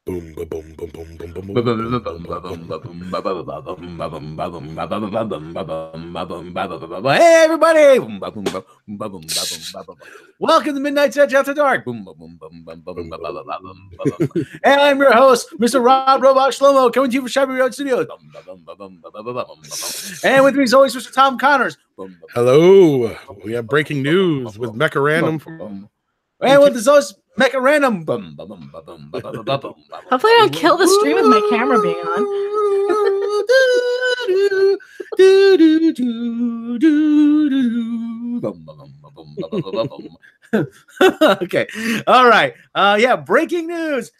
Boom, boom, boom, boom, boom, boom, boom, Hey boom, boom, boom, boom, boom. everybody! Welcome to Midnight Edge After Dark. And Boom, boom, boom. I'm your host, Mr. Rob Robot Shlomo, coming to you from Shabby Road Studios. And with me as always, Mr. Tom Connors. Hello, we have breaking news with Mecha Random. And with us always, Mecha Random. Hopefully I don't kill the stream with my camera being on. Okay. All right. Yeah, breaking news.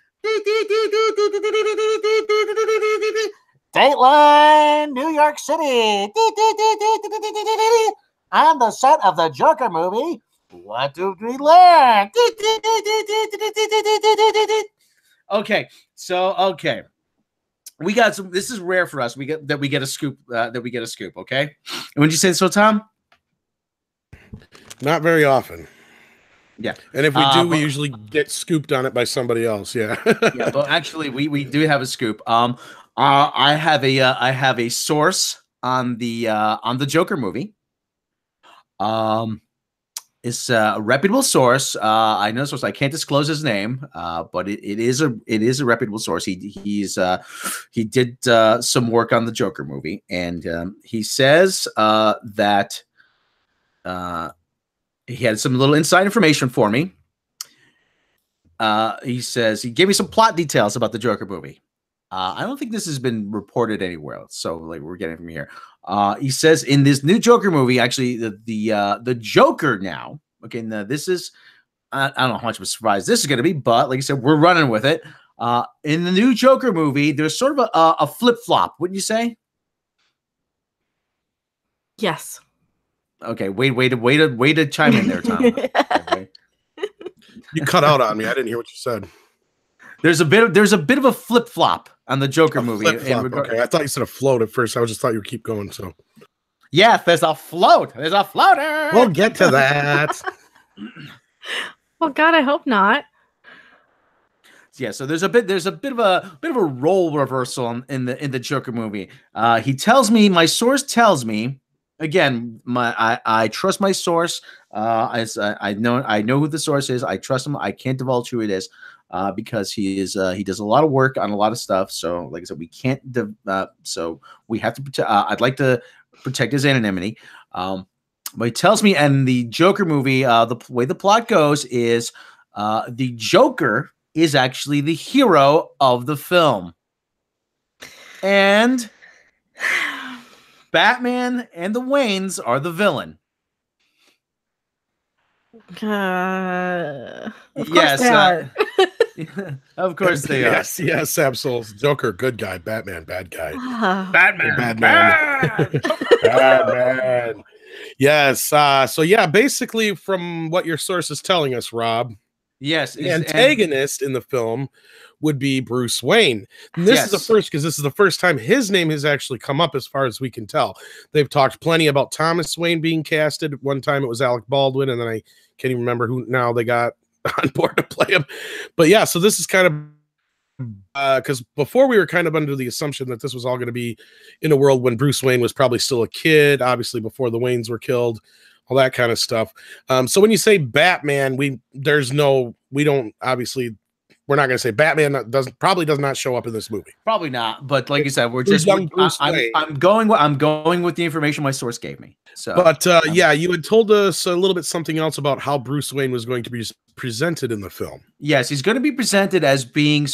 Dateline, New York City. On the set of the Joker movie, what did we learn? Okay, so we got some. This is rare for us. We get a scoop. Okay, and when you say so, Tom? Not very often. Yeah, and if we do, we usually get scooped on it by somebody else. Yeah. Yeah, but actually, we do have a scoop. I have a source on the Joker movie. It's a reputable source. I know source. I can't disclose his name, but it is a reputable source. He did some work on the Joker movie, and he says that he had some little inside information for me. He says he gave me some plot details about the Joker movie. I don't think this has been reported anywhere else, so like we're getting from here. He says in this new Joker movie, actually the Joker now. Okay, now this is I don't know how much of a surprise this is going to be, but like I said, we're running with it. In the new Joker movie, there's sort of a flip flop, wouldn't you say? Yes. Okay, way to chime in there, Tom. Okay. You cut out on me. I didn't hear what you said. There's a bit of a flip flop on the Joker movie. Okay, I thought you said a float at first. I just thought you would keep going. So, yeah, there's a float. There's a floater. We'll get to that. Well, God, I hope not. Yeah, so there's a bit of a role reversal in the Joker movie. He tells me, my source tells me, again, I trust my source. As I know who the source is. I trust him. I can't divulge who it is. Because he does a lot of work on a lot of stuff. So, like I said, we can't. So we have to protect. I'd like to protect his anonymity. But he tells me, and the Joker movie, the way the plot goes is, the Joker is actually the hero of the film, and Batman and the Waynes are the villain. Of course they are. Of course they are. Yes, Absol. Joker, good guy. Batman, bad guy. Batman. Batman. Yes. So yeah, basically, from what your source is telling us, Rob. Yes, the antagonist in the film would be Bruce Wayne. And this is the first, because this is the first time his name has actually come up, as far as we can tell. They've talked plenty about Thomas Wayne being casted. One time it was Alec Baldwin, and then I can't even remember who now they got on board to play him. But yeah, so this is kind of because before we were kind of under the assumption that this was all going to be in a world when Bruce Wayne was probably still a kid, obviously before the Waynes were killed, all that kind of stuff. So when you say Batman, we're not going to say Batman probably does not show up in this movie. Probably not, but like you said, I'm going with the information my source gave me. So, but yeah, you had told us a little bit something else about how Bruce Wayne was going to be presented in the film. Yes, he's going to be presented as being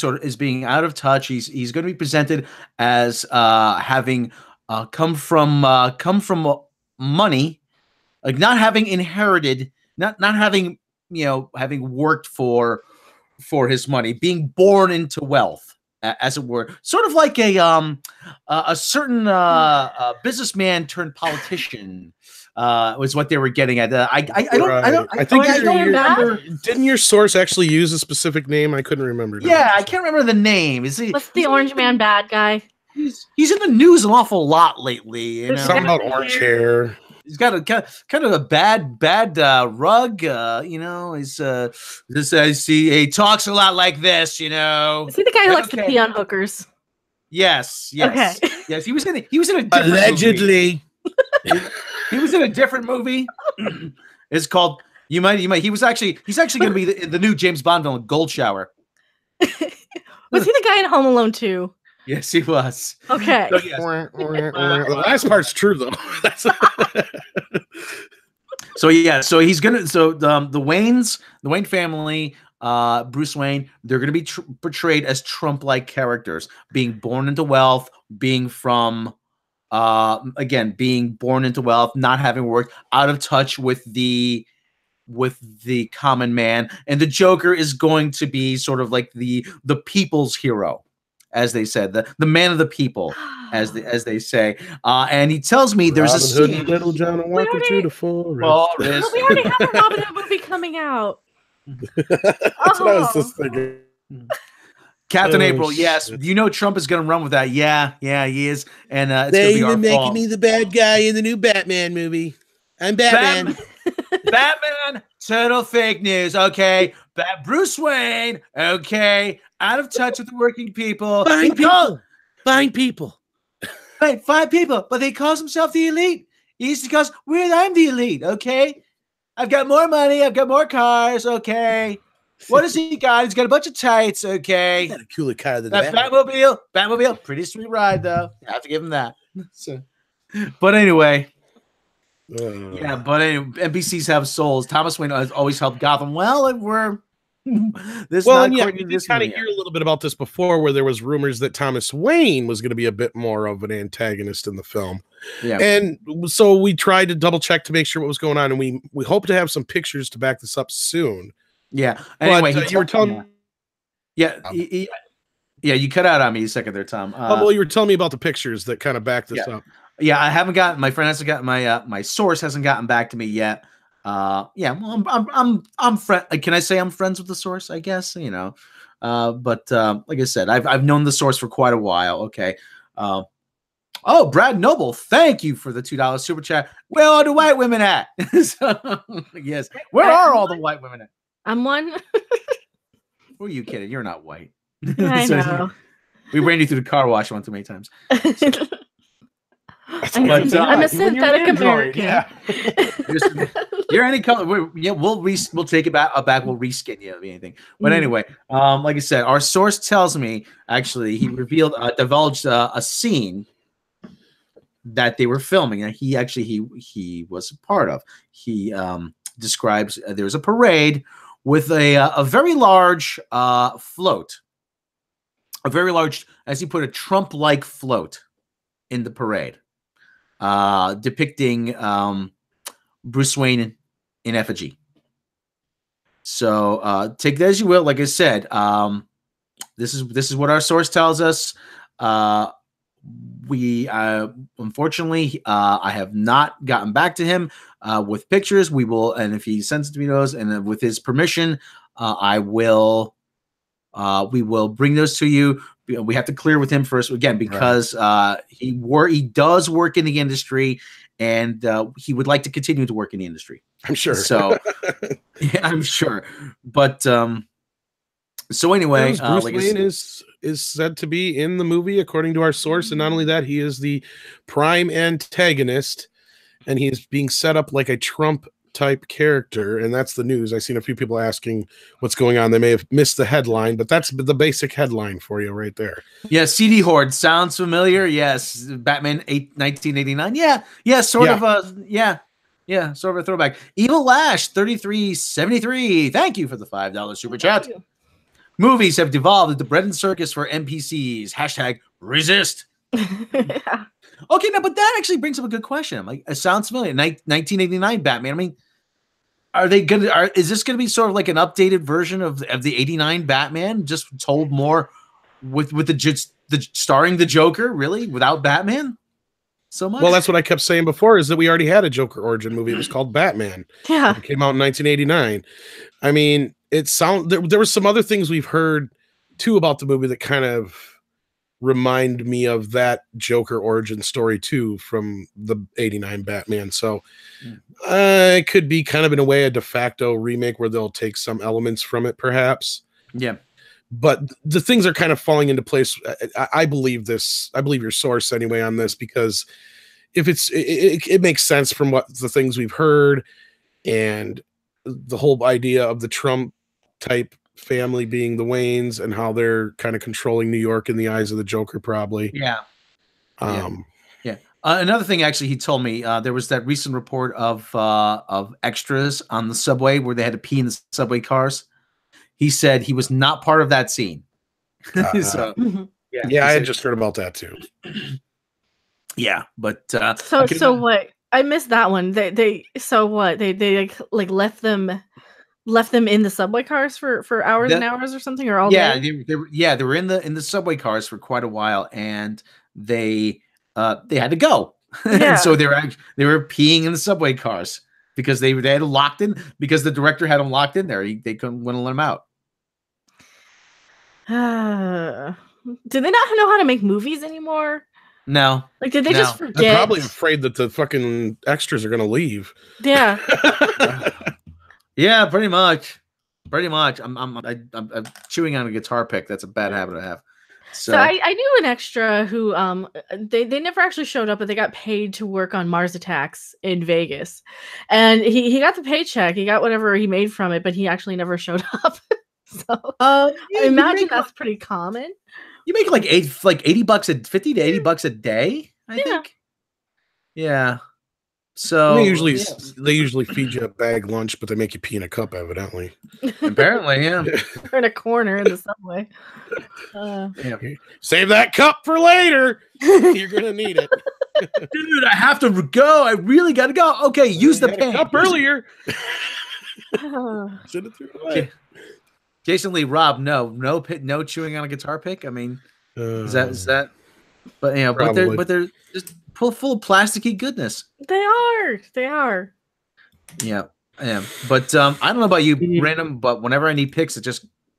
out of touch. He's going to be presented as having come from money, like not having inherited, not having having worked for his money, being born into wealth, as it were, sort of like a certain businessman turned politician was what they were getting at. I think didn't your source actually use a specific name? I couldn't remember. Yeah, I can't remember the name. What's the orange man bad guy? He's in the news an awful lot lately. Something about orange hair. He's got a kind of a bad rug. You know, he's this I see. He talks a lot like this. You know, Is he the guy who likes to pee on hookers? Yes. Okay. Yes. He was in a different Allegedly. movie. He was in a different movie. It's called. You might. He's actually going to be the new James Bond villain, Gold Shower. Was he the guy in Home Alone 2? Yes, he was. Okay. So, yes. The last part's true though. So he's gonna. So the Wayne family, Bruce Wayne, they're gonna be portrayed as Trump-like characters, being born into wealth, being from, being born into wealth, not having worked, out of touch with the common man, and the Joker is going to be sort of like the people's hero, as they said, the man of the people, as they say. And he tells me there's Robin a Hood scene. and Little John are walking through the forest. Well, we already have a Robin Hood movie coming out. That's what I was just thinking. Captain April, yes, you know Trump is going to run with that. Yeah, he is, and it's They going to even be our making fault. me the bad guy in the new Batman movie. I'm Batman. Batman, total fake news. Okay, Bruce Wayne. Okay, out of touch with the working people. Fine people. Right, fine people, but he calls himself the elite. He's because I'm the elite. Okay, I've got more money. I've got more cars. Okay, what does he got? He's got a bunch of tights. Okay, Got a cooler car than that that. Batmobile, pretty sweet ride though. I have to give him that. So, but anyway. Yeah, but NPCs have souls. Thomas Wayne has always helped Gotham. Well, and we're this. Well, not and yeah, according to we this kind of movie hear a little bit about this before, where there was rumors that Thomas Wayne was going to be a bit more of an antagonist in the film. Yeah, and so we tried to double check to make sure what was going on, and we hope to have some pictures to back this up soon. Yeah. Anyway, you were telling me. Yeah, yeah, you cut out on me a second there, Tom. Well, you were telling me about the pictures that kind of back this up. Yeah, I haven't gotten. My friend hasn't gotten my source hasn't gotten back to me yet. Yeah, well, I'm friend. Can I say I'm friends with the source? I guess, you know. But like I said, I've known the source for quite a while. Okay. Oh, Brad Noble, thank you for the $2 super chat. Where are the white women at? So, yes, where are all the white women at? I'm one. Who are you kidding? You're not white. I know. We ran you through the car wash one too many times. I'm a synthetic American. Yeah. You're any color. We'll take it back. We'll reskin you. Anything. But anyway, like I said, our source tells me actually he divulged a scene that they were filming, and he was a part of. He describes there was a parade with a very large float, a very large, as he put it, Trump-like float in the parade. Depicting Bruce Wayne in effigy. So take that as you will. Like I said, this is what our source tells us. We unfortunately I have not gotten back to him with pictures. We will, and if he sends it to me those, and with his permission, I will. We will bring those to you. We have to clear with him first again because he does work in the industry, and he would like to continue to work in the industry. I'm sure. So yeah, I'm sure. But so anyway, Bruce Wayne is said to be in the movie according to our source, and not only that, he is the prime antagonist, and he is being set up like a Trump type character, and that's the news. I've seen a few people asking what's going on. They may have missed the headline, but that's the basic headline for you right there. Yeah, CD Horde sounds familiar. Yes, Batman 1989. Yeah, sort of a throwback. Evil Lash 3373. Thank you for the $5 super chat. Movies have devolved into bread and circus for NPCs. Hashtag resist. Yeah. Okay, no, but that actually brings up a good question. I'm like, it sounds familiar. 1989 Batman. I mean, is this gonna be sort of like an updated version of the 89 Batman, just told more with the starring the Joker, really, without Batman? So much. Well, that's what I kept saying before, is that we already had a Joker origin movie. It was called Batman. Yeah. It came out in 1989. I mean, there were some other things we've heard too about the movie that kind of remind me of that Joker origin story too from the '89 Batman. So it could be kind of in a way a de facto remake where they'll take some elements from it, perhaps. Yeah. But the things are kind of falling into place. I believe this. I believe your source anyway on this, because if it makes sense from what the things we've heard and the whole idea of the Trump type family being the Waynes and how they're kind of controlling New York in the eyes of the Joker, probably. Yeah. Another thing, actually, he told me there was that recent report of extras on the subway where they had to pee in the subway cars. He said he was not part of that scene. So, yeah, I had just heard about that too. Yeah, but so what? I missed that one. They like left them in the subway cars for hours and hours or something, or all day? They were in the subway cars for quite a while, and they had to go. Yeah. And so they were peeing in the subway cars because they had them locked in, because the director had them locked in there. They wouldn't let them out. Do they not know how to make movies anymore? No. Like, did they just forget? They're probably afraid that the fucking extras are going to leave. Yeah. Yeah, pretty much. I'm chewing on a guitar pick. That's a bad habit I have. So I knew an extra who they never actually showed up, but they got paid to work on Mars Attacks in Vegas, and he got the paycheck. He got whatever he made from it, but he actually never showed up. So I imagine that's pretty common. You make like $80 $50 to $80 a day, I think. Yeah. So they usually feed you a bag lunch, but they make you pee in a cup, evidently. Apparently, yeah. Or in a corner in the subway. Save that cup for later. You're gonna need it. Dude, I have to go. I really gotta go. Okay, use the pen. Cup earlier. Send it through. Okay. Jason Lee, Rob, no chewing on a guitar pick. I mean, is that? But but they're just full of plasticky goodness. They are. Yeah, I am. But I don't know about you, Random. But whenever I need picks,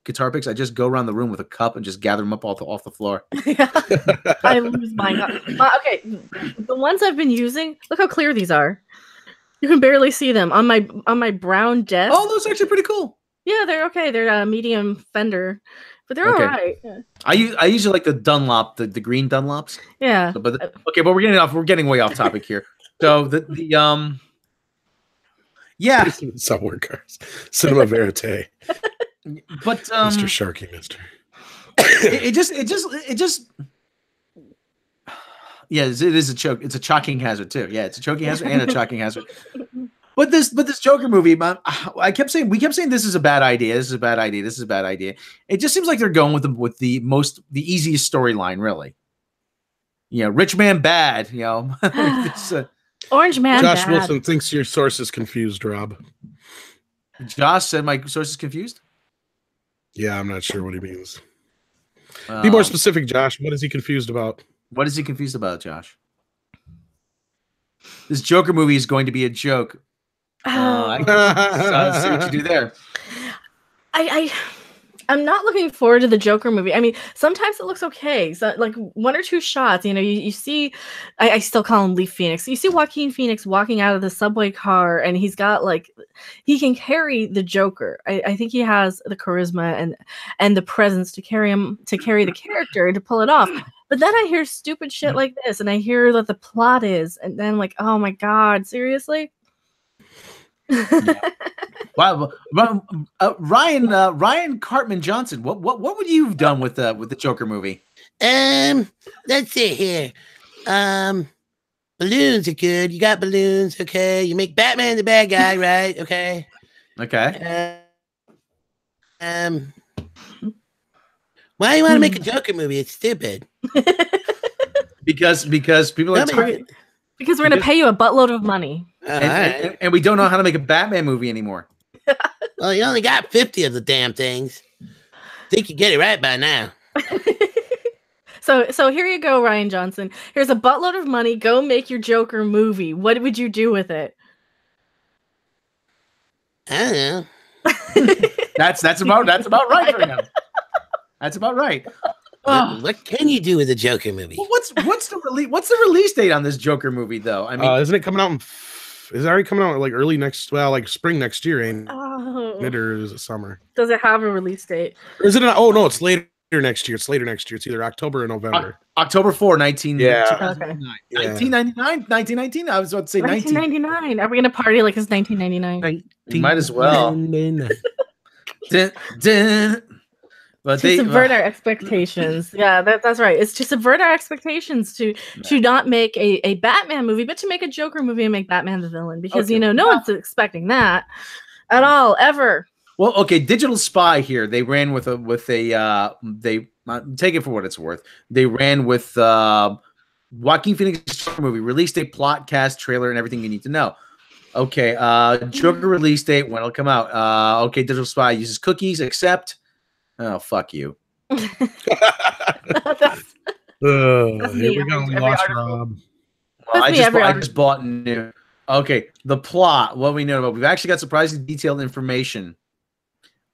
guitar picks, I just go around the room with a cup and just gather them up off the floor. Yeah. I lose mine. Okay, the ones I've been using. Look how clear these are. You can barely see them on my brown desk. Oh, those are actually pretty cool. Yeah, they're okay. They're a medium Fender, but they're all right. Yeah. I usually like the Dunlop, the green Dunlops. Yeah. But we're getting way off topic here. So yeah. Subway cars, Cinema Verite. But Mr. Sharky, Mister. It just. Yeah, it is a choke. It's a choking hazard too. Yeah, it's a choking hazard and a choking hazard. But this Joker movie, we kept saying this is a bad idea. This is a bad idea. This is a bad idea. It just seems like they're going with the easiest storyline, really. Rich man bad. Orange man. Josh bad. Wilson thinks your source is confused, Rob. Josh said my source is confused. Yeah, I'm not sure what he means. Be more specific, Josh. What is he confused about? What is he confused about, Josh? This Joker movie is going to be a joke. I see what you do there. I'm not looking forward to the Joker movie. I mean, sometimes it looks okay. So, like one or two shots, you see, I still call him Leaf Phoenix. You see Joaquin Phoenix walking out of the subway car, and he's got he can carry the Joker. I think he has the charisma and the presence to carry the character and to pull it off. But then I hear stupid shit like this, and I hear that the plot is, and then I'm like, oh my God, seriously? Yeah. Wow, Ryan Cartman Johnson. What would you have done with the Joker movie? Let's see here. Balloons are good. You got balloons, okay? You make Batman the bad guy, right? Okay. Okay. Why do you want to make a Joker movie? It's stupid. because people are because we're gonna pay you a buttload of money. And we don't know how to make a Batman movie anymore. Well, you only got 50 of the damn things. Think you get it right by now. So here you go, Ryan Johnson. Here's a buttload of money. Go make your Joker movie. What would you do with it? I don't know. That's about right for him. That's about right. What can you do with a Joker movie? Well, what's the release date on this Joker movie though? I mean, isn't it coming out? Is it already coming out like early next? Well, like spring next year, ain't it? Or is it summer? Does it have a release date? Or is it? Oh no, it's later next year. It's later next year. It's either October or November. October 4, 1919. I was about to say 1999. Are we gonna party like it's 1999? Might as well. But to subvert our expectations. Yeah, that's right. It's to subvert our expectations to not make a Batman movie, but to make a Joker movie and make Batman the villain. Because no one's expecting that at all, ever. Well, okay, Digital Spy here. They ran with a they take it for what it's worth. They ran with Joaquin Phoenix Joker Movie, release date, plot, cast, trailer, and everything you need to know. Okay, Joker release date, when it'll come out. Okay, Digital Spy uses cookies, accept. Oh, fuck you. Here we go. We lost Rob. Well, I just bought new. Okay, the plot. What we know about. We've actually got surprisingly detailed information.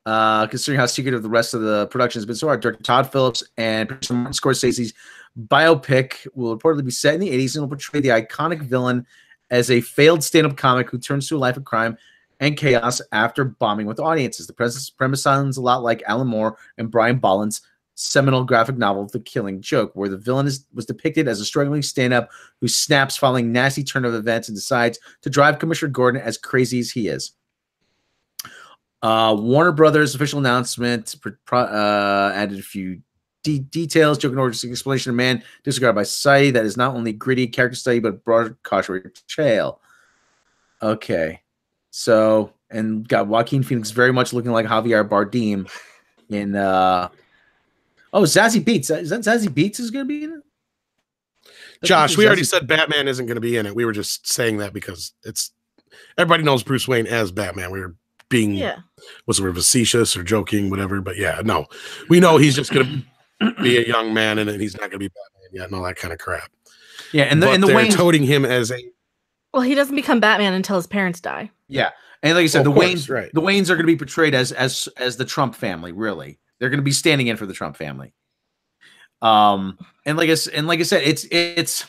Considering how secretive the rest of the production has been so far. Director Todd Phillips and producer Martin Scorsese's biopic will reportedly be set in the 80s and will portray the iconic villain as a failed stand-up comic who turns to a life of crime and chaos after bombing with audiences. The premise sounds a lot like Alan Moore and Brian Bolland's seminal graphic novel, The Killing Joke, where the villain was depicted as a struggling stand-up who snaps following nasty turn of events and decides to drive Commissioner Gordon as crazy as he is. Warner Brothers official announcement added a few details. Joker Norton's explanation of man disregarded by society that is not only gritty character study but broad cautionary tale. Okay. So, and got Joaquin Phoenix very much looking like Javier Bardem in Zazie Beetz. Is that Zazie Beetz is going to be in it? Josh, we already said Batman isn't going to be in it. We were just saying that because everybody knows Bruce Wayne as Batman. We were being was it facetious or joking, whatever. But yeah, no, we know he's just going to be a young man and he's not going to be Batman yet and all that kind of crap. Yeah, and the Wayne's toting him as a. Well, he doesn't become Batman until his parents die. Yeah, and like I said, the Waynes are going to be portrayed as the Trump family. Really, they're going to be standing in for the Trump family. And like I said, it's.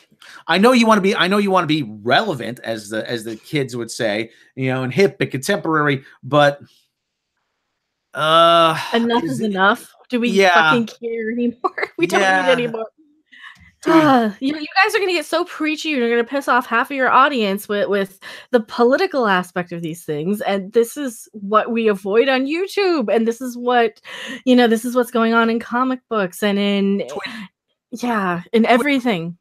I know you want to be relevant, as the kids would say, and hip and contemporary, but enough is enough. Do we fucking care anymore? We don't need anymore. You guys are going to get so preachy. You're going to piss off half of your audience with the political aspect of these things. And this is what we avoid on YouTube. And this is what, this is what's going on in comic books and in everything.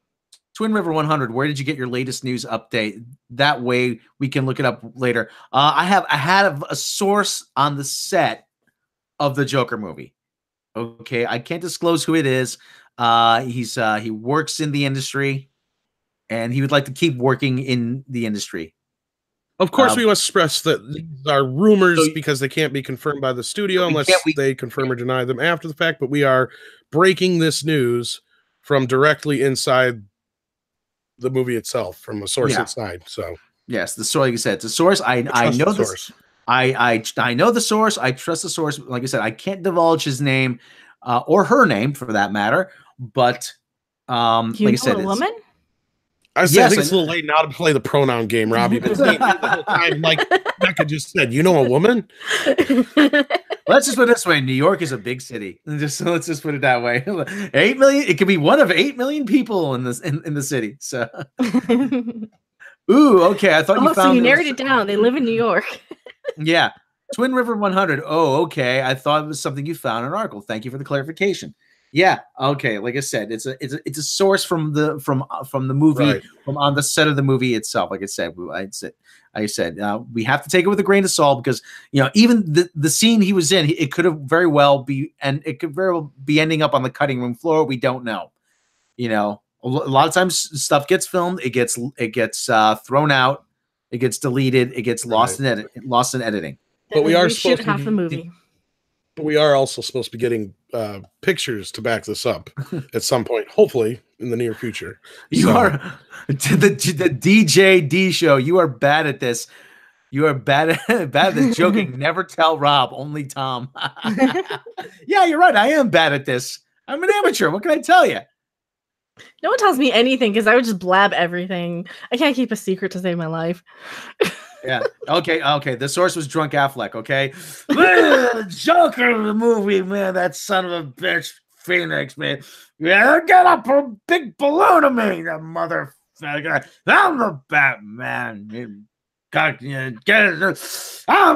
Twin River 100, where did you get your latest news update? That way we can look it up later. I had a source on the set of the Joker movie. Okay, I can't disclose who it is. He works in the industry, and he would like to keep working in the industry. Of course, we must stress that these are rumors because they can't be confirmed by the studio unless they confirm or deny them after the fact. But we are breaking this news from directly inside the movie itself, from a source inside. So yes, the source. Like I said, it's a source. I know the source. I know the source. I trust the source. Like I said, I can't divulge his name or her name for that matter. But like I said, a woman. I think it's a little late now to play the pronoun game, Rob. You've been saying the whole time, like Becca just said. You know a woman. Let's just put it this way: New York is a big city. Let's just put it that way. 8 million. It could be one of 8 million people in the city. So, ooh, okay. I thought you found. So you narrowed it down. They live in New York. Yeah, Twin River 100. Oh, okay. I thought it was something you found in an article. Thank you for the clarification. Yeah. Okay. Like I said, it's a source from the movie, from on the set of the movie itself. Like I said, we have to take it with a grain of salt because even the scene he was in, it could have very well be, and it could very well be ending up on the cutting room floor. We don't know. A lot of times stuff gets filmed, it gets thrown out, it gets deleted, it gets lost in editing. But we are shoot half the movie. But we are also supposed to be getting pictures to back this up at some point, hopefully in the near future. You are the DJ D show. You are bad at this. You are bad at this joking. Never tell Rob, only Tom. Yeah, you're right. I am bad at this. I'm an amateur. What can I tell you? No one tells me anything because I would just blab everything. I can't keep a secret to save my life. Yeah. Okay. The source was Drunk Affleck. Okay. Joker movie, man. That son of a bitch, Phoenix, man. Yeah, get up a big balloon of me, that motherfucker. I'm the Batman. God, yeah, I'm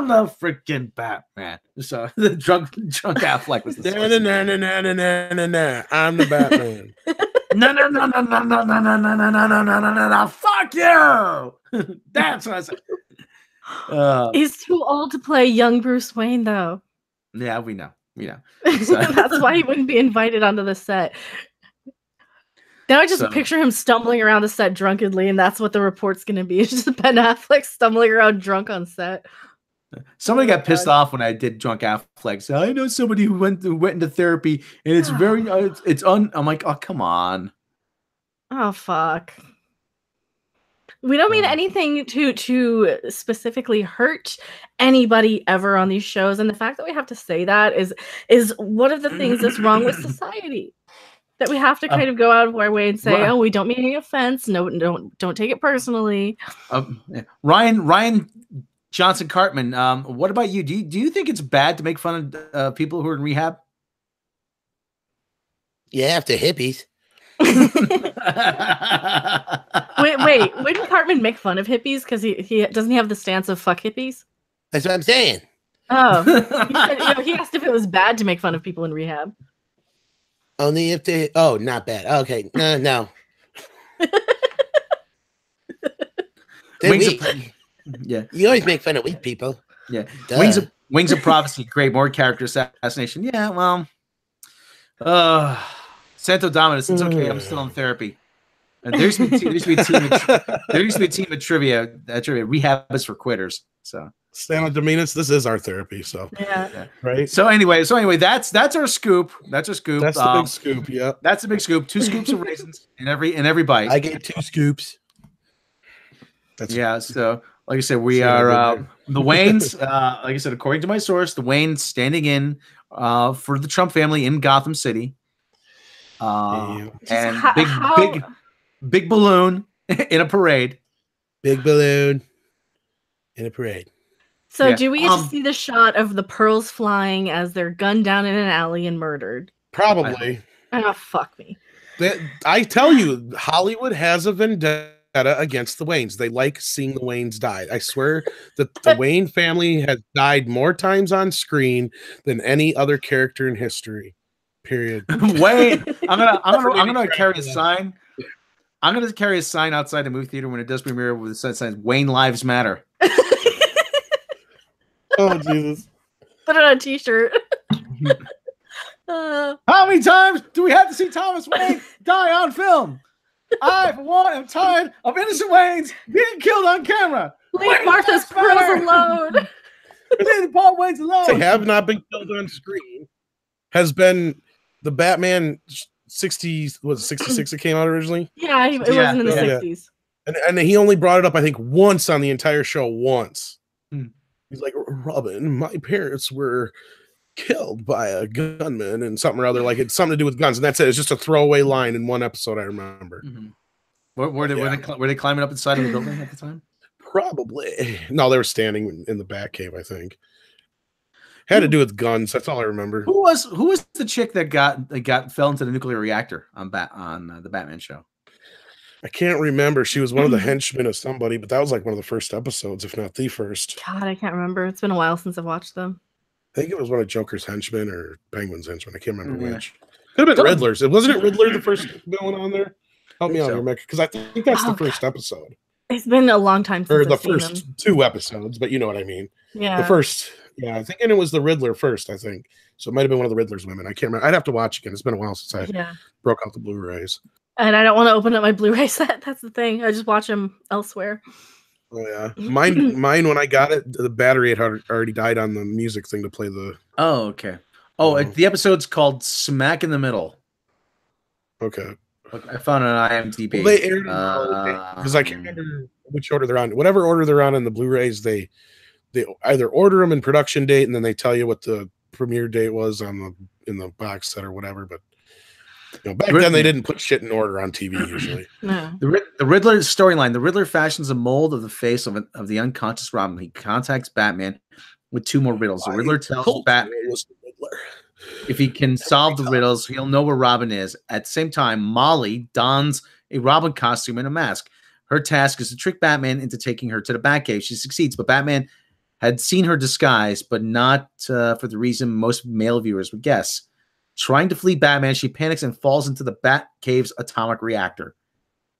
the freaking Batman. So the drunk Affleck was the source. I'm the Batman. No. Fuck you. That's what I said. He's too old to play young Bruce Wayne, though. Yeah, we know. So. That's why he wouldn't be invited onto the set. Now I just picture him stumbling around the set drunkenly, and that's what the report's going to be. It's just Ben Affleck stumbling around drunk on set. Somebody got pissed off when I did Drunk Affleck. So I know somebody who went into therapy, and it's very, I'm like, oh, come on. Oh, fuck. We don't mean anything to specifically hurt anybody ever on these shows, and the fact that we have to say that is one of the things that's wrong with society. That we have to kind of go out of our way and say, "Oh, we don't mean any offense. No, don't take it personally." Ryan Johnson Cartman. What about you? Do you think it's bad to make fun of people who are in rehab? Yeah, after hippies. Wait. Wouldn't Cartman make fun of hippies because he doesn't he have the stance of fuck hippies? That's what I'm saying. Oh, he asked if it was bad to make fun of people in rehab. Only if they. Oh, not bad. Okay, no. They're weak. Yeah, you always make fun of weak people. Yeah, Wings of Prophecy, great. More character assassination. Yeah, well, Santo Dominus. It's okay. I'm still in therapy. And there used to be a team of trivia. Rehab is for quitters. So. Santo Dominus, this is our therapy. So yeah. Right. So anyway, that's our scoop. That's our scoop. That's the big scoop. Yeah. That's the big scoop. 2 scoops of raisins in every bite. I get 2 scoops. So like I said, we are the Waynes. Like I said, according to my source, the Waynes standing in for the Trump family in Gotham City. And big balloon in a parade. Big balloon in a parade. So do we get to see the shot of the pearls flying as they're gunned down in an alley and murdered? Probably. Oh, fuck me. I tell you, Hollywood has a vendetta against the Waynes. They like seeing the Waynes die. I swear that the Wayne family has died more times on screen than any other character in history. Period. Wayne, I'm gonna carry a sign. I'm gonna carry a sign outside the movie theater when it does premiere with the sign "Wayne Lives Matter." Oh Jesus! Put it on a T-shirt. How many times do we have to see Thomas Wayne die on film? I, for one, am tired of innocent Waynes being killed on camera. Leave Martha's pearls alone. Leave Paul Waynes alone. They have not been killed on screen. Has been the Batman 60s? Was it 66? It came out originally. Yeah, it wasn't in the 60s. And he only brought it up, I think, once on the entire show. Once. He's like, Robin, my parents were killed by a gunman and something or other. Like it's something to do with guns, and that's it. It's just a throwaway line in one episode. I remember. Were they climbing up inside of the building at the time? Probably. No, they were standing in the back cave. I think had to do with guns. That's all I remember. Who was the chick that fell into the nuclear reactor on the Batman show? I can't remember. She was one of the henchmen of somebody, but that was like one of the first episodes, if not the first. God, I can't remember. It's been a while since I've watched them. I think it was one of Joker's henchmen or Penguin's henchmen. I can't remember which. Could have been Riddler's. Wasn't it Riddler the first villain on there? Help me out here, Mick, because I think that's the first episode. It's been a long time since I've seen first them. 2 episodes, but you know what I mean. Yeah. The first, I think, and it was the Riddler first, I think. So it might have been one of the Riddler's women. I can't remember. I'd have to watch again. It's been a while since I broke out the Blu-rays. And I don't want to open up my Blu-ray set. That's the thing. I just watch them elsewhere. Oh yeah, mine. When I got it, the battery had already died on the music thing to play the. Oh okay. Oh, the episode's called "Smack in the Middle." Okay. I found it on IMDb. Well, they aired because I can't remember which order they're on. Whatever order they're on in the Blu-rays, they either order them in production date and then they tell you what the premiere date was in the box set or whatever. But Back then they didn't put shit in order on TV usually. No. The Riddler storyline. The Riddler fashions a mold of the face of the unconscious Robin. He contacts Batman with 2 more riddles. The Riddler tells Batman if he can solve the riddles, he'll know where Robin is. At the same time, Molly dons a Robin costume and a mask. Her task is to trick Batman into taking her to the Batcave. She succeeds, but Batman had seen her disguise, but not for the reason most male viewers would guess. Trying to flee Batman, she panics and falls into the Batcave's atomic reactor.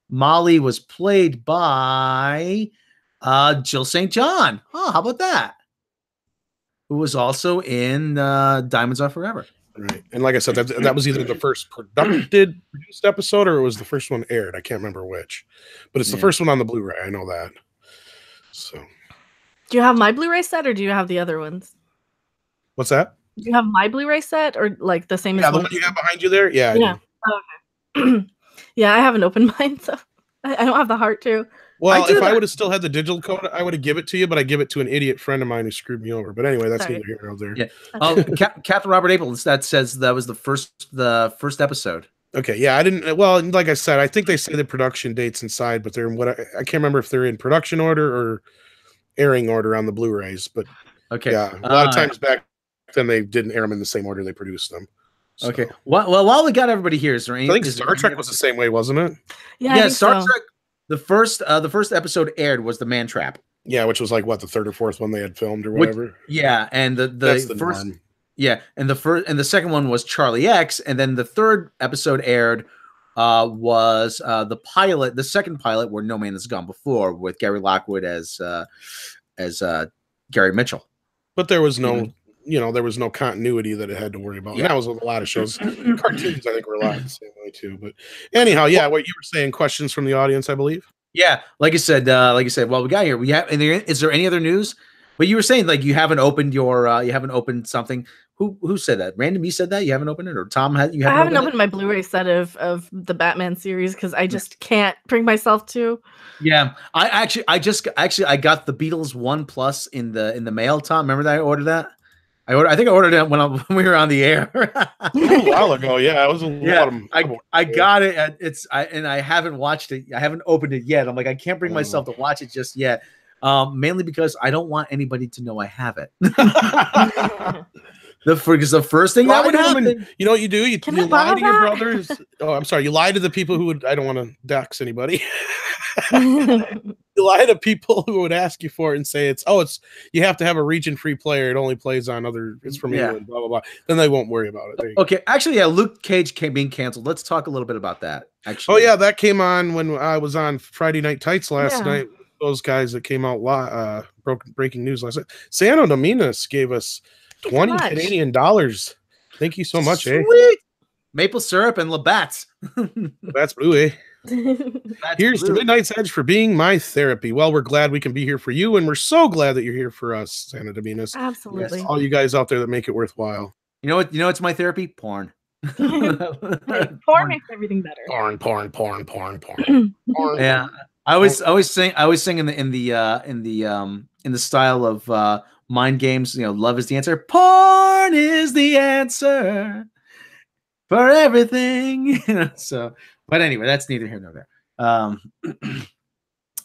Molly was played by Jill St. John. Oh, how about that? Who was also in Diamonds Are Forever. Right. And like I said, that was either the first produced episode or it was the first one aired. I can't remember which. But it's the first one on the Blu-ray. I know that. So. Do you have my Blu-ray set or do you have the other ones? What's that? Do you have my Blu-ray set or like the same as the one you have behind you there? Yeah. Yeah. Oh, okay. Yeah, I haven't opened mine, so I don't have the heart to. Well, if I would have still had the digital code, I would have given it to you, but I give it to an idiot friend of mine who screwed me over. But anyway, that's neither here nor there. Yeah. Captain Robert Apel, that says that was the first episode. Okay, yeah, I didn't. Well, like I said, I think they say the production dates inside, but they're in I can't remember if they're in production order or airing order on the Blu-rays. But yeah, a lot of times back then they didn't air them in the same order they produced them. So. Okay. Well, while we got everybody here, is there any? I think Star Trek was the same way, wasn't it? Yeah, Star Trek. The first episode aired was the Man Trap. Yeah, which was like what, the 3rd or 4th one they had filmed or whatever. And the first norm. Yeah, and the second one was Charlie X, and then the 3rd episode aired was the pilot, the second pilot where No Man Has Gone Before, with Gary Lockwood as Gary Mitchell. But there was no there was no continuity that it had to worry about. Yeah. And that was with a lot of shows. Cartoons, I think, were a lot the same way too. But anyhow, yeah, what you were saying, questions from the audience, I believe. Yeah, like I said, well, we got here. Is there any other news? But you were saying like you haven't opened something. Who said that? Random, you said that you haven't opened it, or Tom had you? I haven't opened my Blu-ray set of the Batman series because I just can't bring myself to. Yeah, I got the Beatles 1+ in the mail. Tom, remember that I ordered that? I think I ordered it when we were on the air a while ago. Yeah, it was I got it. And I haven't watched it. I haven't opened it yet. I'm like, I can't bring myself to watch it just yet. Mainly because I don't want anybody to know I have it. Because the first thing that would happen, you know what you do? You lie to your brothers. Oh, I'm sorry. You lie to the people who would. I don't want to dox anybody. You lie to people who would ask you for it and say it's you have to have a region-free player. It only plays on other. It's from England. Blah blah blah. Then they won't worry about it. Okay, actually, yeah, Luke Cage being canceled. Let's talk a little bit about that. Actually, oh yeah, that came on when I was on Friday Night Tights last night. Those guys that came out breaking news last night. Santa Dominus gave us 20 Canadian dollars. Thank you so much. Sweet. Maple syrup and Labatt's. That's blue, eh? Here's the Midnight's Edge for being my therapy. Well, we're glad we can be here for you, and we're so glad that you're here for us, Santa Dominus. Absolutely. Yes, all you guys out there that make it worthwhile. You know what? It's my therapy? Porn. Porn makes everything better. Porn. Yeah. I always sing in the style of mind games, love is the answer. Porn is the answer for everything. So, but anyway, that's neither here nor there.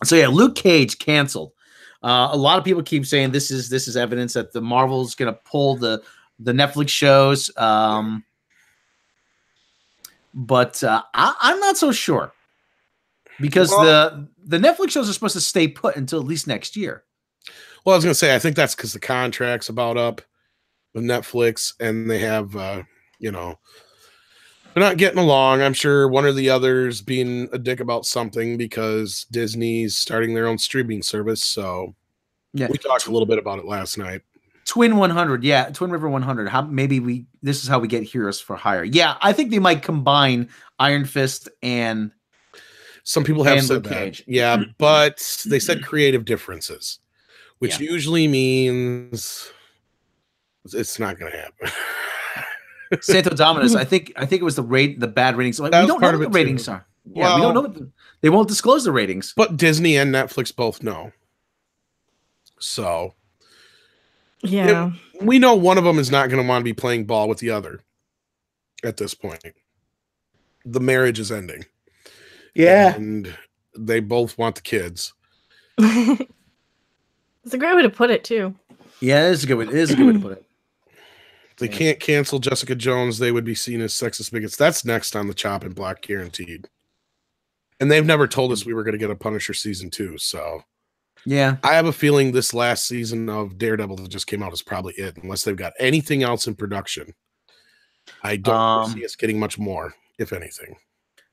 So yeah, Luke Cage canceled. A lot of people keep saying this is evidence that the Marvel's going to pull the Netflix shows. But I'm not so sure. Because the Netflix shows are supposed to stay put until at least next year. Well, I was going to say, I think that's because the contract's about up with Netflix, and they have, they're not getting along. I'm sure one or the other's being a dick about something because Disney's starting their own streaming service. So yeah, we talked a little bit about it last night. Twin 100, yeah, Twin River 100. This is how we get Heroes for Hire. Yeah, I think they might combine Iron Fist and. Some people have said that. Yeah, but they said creative differences, which usually means it's not going to happen. Santo Dominus, I think it was the bad ratings. Like, we don't know what the ratings are. Yeah, we don't know. They won't disclose the ratings. But Disney and Netflix both know. So, yeah, we know one of them is not going to want to be playing ball with the other at this point. the marriage is ending. Yeah. And they both want the kids. It's a great way to put it, too. Yeah, it is a good way. It is a good way to put it. They can't cancel Jessica Jones. They would be seen as sexist bigots. That's next on the chopping block, guaranteed. And they've never told us we were going to get a Punisher season 2. So, yeah, I have a feeling this last season of Daredevil that just came out is probably it, unless they've got anything else in production. I don't see us getting much more, if anything.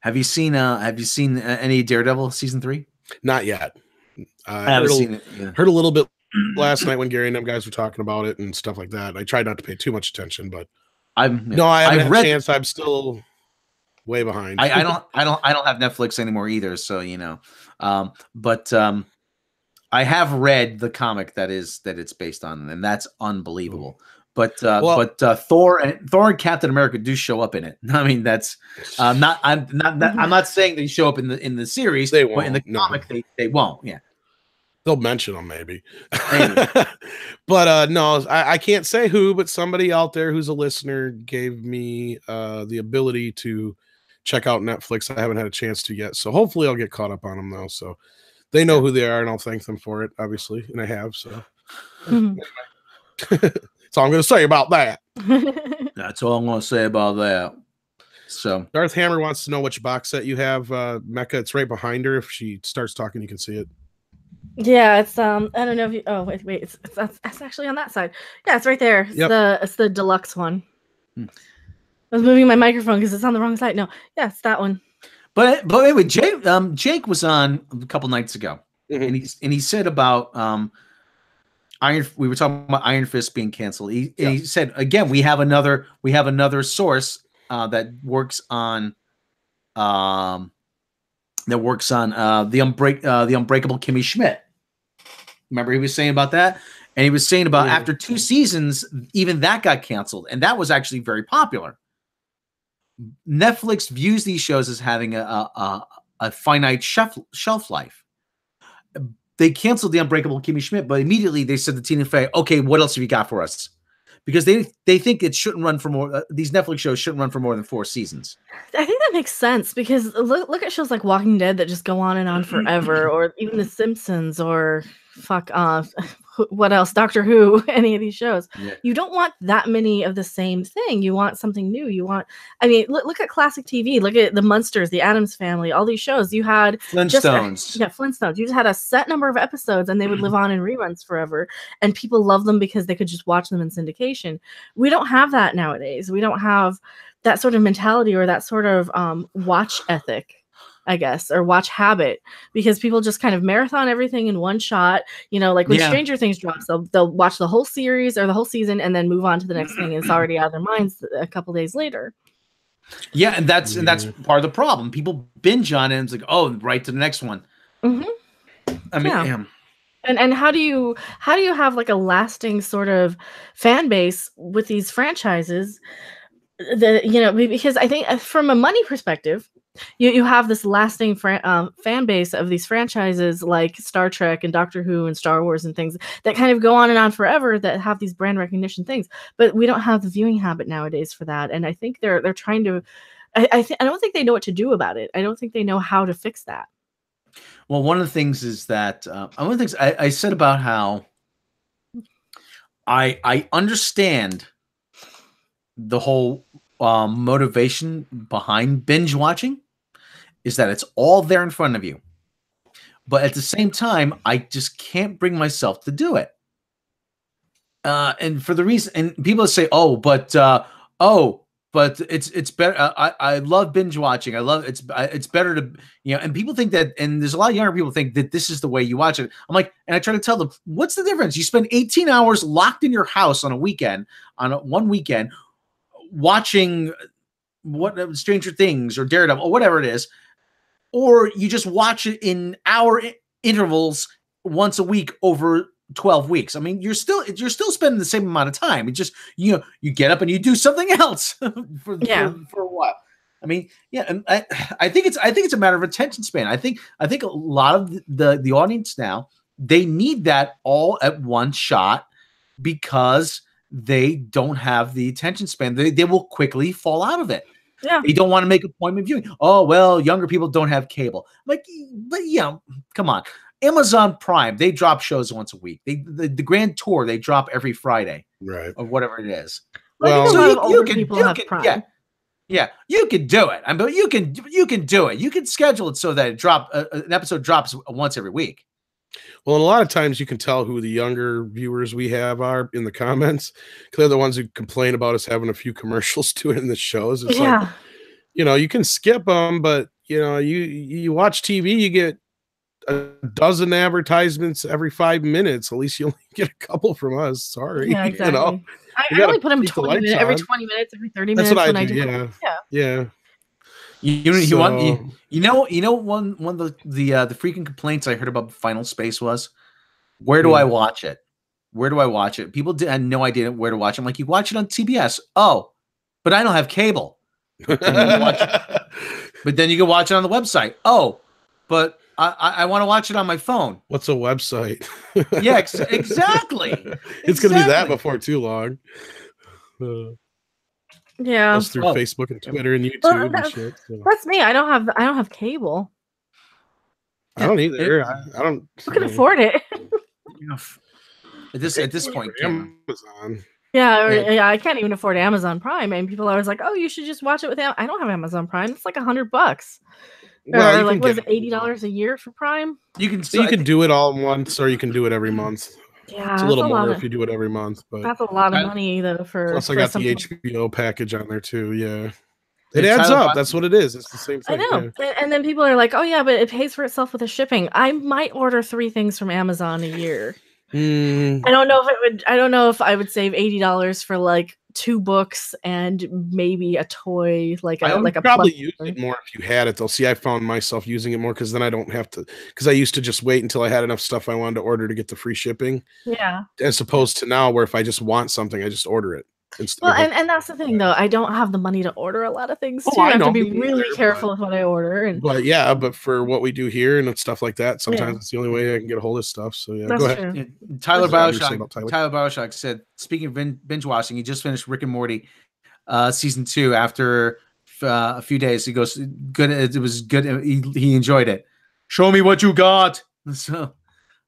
Have you seen any Daredevil season 3? Not yet. I haven't seen it. Yeah. Heard a little bit last night when Gary and them guys were talking about it and stuff like that. I tried not to pay too much attention, but I haven't had a chance. I'm still way behind. I don't have Netflix anymore either, so but I have read the comic that it's based on, and that's unbelievable. But Thor and Captain America do show up in it. I mean, that's I'm not saying they show up in the series, they won't, but in the comic they won't. Yeah, they'll mention them maybe. But no, I can't say who, but somebody out there who's a listener gave me the ability to check out Netflix. I haven't had a chance to yet, so hopefully I'll get caught up on them though. So they know who they are, and I'll thank them for it, obviously, and I have. So. That's all I'm going to say about that. That's all I'm going to say about that. So Darth Hammer wants to know which box set you have, Mecca. It's right behind her. If she starts talking, you can see it. Yeah, it's I don't know if you. Oh wait, it's actually on that side. Yeah, it's right there. It's the deluxe one. I was moving my microphone because it's on the wrong side. No, yeah, it's that one. But anyway, Jake was on a couple nights ago, and he said about we were talking about Iron Fist being canceled. He said again, we have another source that works on the Unbreakable Kimmy Schmidt. Remember he was saying about that, and he was saying about after 2 seasons, even that got canceled, and that was actually very popular. Netflix views these shows as having a finite shelf life. They canceled the Unbreakable Kimmy Schmidt, but immediately they said to Tina Fey, okay, what else have you got for us? Because they think it shouldn't run for more. These Netflix shows shouldn't run for more than 4 seasons. I think that makes sense because look at shows like Walking Dead that just go on and on forever, or even The Simpsons, or what else? Doctor Who, any of these shows. Yeah. You don't want that many of the same thing. You want something new. Look at classic TV. Look at the Munsters, the Addams Family, all these shows. You had Flintstones. Flintstones. You just had a set number of episodes and they would live on in reruns forever. And people love them because they could just watch them in syndication. We don't have that nowadays. We don't have that sort of mentality or that sort of watch ethic, I guess, or watch habit, because people just kind of marathon everything in one shot. Like when Stranger Things drops, they'll watch the whole series or the whole season and then move on to the next thing. And it's already out of their minds a couple days later. Yeah, and that's part of the problem. People binge on it and it's like, oh, right to the next one. Mm-hmm. I mean, And how do you have like a lasting sort of fan base with these franchises? Because I think from a money perspective, you have this lasting fan base of these franchises like Star Trek and Doctor Who and Star Wars and things that kind of go on and on forever that have these brand recognition things. But we don't have the viewing habit nowadays for that. And I think they're trying to. I don't think they know what to do about it. I don't think they know how to fix that. Well, one of the things is that one of the things I said about how I understand the whole motivation behind binge watching is that it's all there in front of you. But at the same time, I just can't bring myself to do it. And for the reason, and people say, but it's better. I love binge watching. I love it's better to, and people think that, and there's a lot of younger people think that this is the way you watch it. I'm like, and I try to tell them, what's the difference? You spend 18 hours locked in your house on one weekend, watching Stranger Things or Daredevil or whatever it is, or you just watch it in hour intervals once a week over 12 weeks. I mean, you're still spending the same amount of time. It just, you get up and you do something else for a while. I mean, and I think it's a matter of attention span. I think a lot of the audience now, they need that all at one shot because they don't have the attention span. They will quickly fall out of it. Yeah. They don't want to make appointment viewing. Oh, well, younger people don't have cable. Like, but yeah, come on. Amazon Prime, they drop shows once a week. The Grand Tour, they drop every Friday. Right. Or whatever it is. Well, so a lot of older people have Prime. Yeah, you can do it. I mean, you can do it. You can schedule it so that an episode drops once every week. Well, and a lot of times you can tell who the younger viewers we have are in the comments. They're the ones who complain about us having a few commercials to it in the shows. It's like, you can skip them, but you watch TV, you get a dozen advertisements every 5 minutes. At least you only get a couple from us. Sorry. Yeah, exactly. I only put them 20 minutes, every 20 minutes, every 30 minutes. That's what I do. Yeah. One of the freaking complaints I heard about Final Space was, where do I watch it? Where do I watch it? People had no idea where to watch it. I'm like, you watch it on TBS. Oh, but I don't have cable. But then you can watch it on the website. Oh, but I want to watch it on my phone. What's a website? Yeah, exactly. It's going to be that before too long. Yeah, through Facebook and Twitter and YouTube and shit. So. That's me. I don't have cable. I don't either. I don't. Who can afford it? At this point, Amazon. Yeah, I can't even afford Amazon Prime, and people are always like, "Oh, you should just watch it with I don't have Amazon Prime. It's like $100." Well, or like, what is it, $80 a year for Prime? You can do it all once, or you can do it every month. Yeah, it's a little more if you do it every month, but that's a lot of money though. Plus, I got the HBO package on there too. Yeah, it adds up. That's what it is. It's the same thing. I know. Yeah. And then people are like, "Oh yeah, but it pays for itself with the shipping." I might order 3 things from Amazon a year. I don't know if it would. I don't know if I would save $80 for like 2 books and maybe a toy. I would probably use it more if you had it though. See, I found myself using it more because then I don't have to. Because I used to just wait until I had enough stuff I wanted to order to get the free shipping. Yeah. As opposed to now, where if I just want something, I just order it. Well, and that's the thing though. I don't have the money to order a lot of things too. I have to be really careful with what I order. But for what we do here and stuff like that, sometimes it's the only way I can get a hold of stuff. So yeah, go ahead. Yeah, Tyler Bioshock said, speaking of binge watching, he just finished Rick and Morty season 2 after a few days. He goes, good. It was good. He enjoyed it. Show me what you got. So.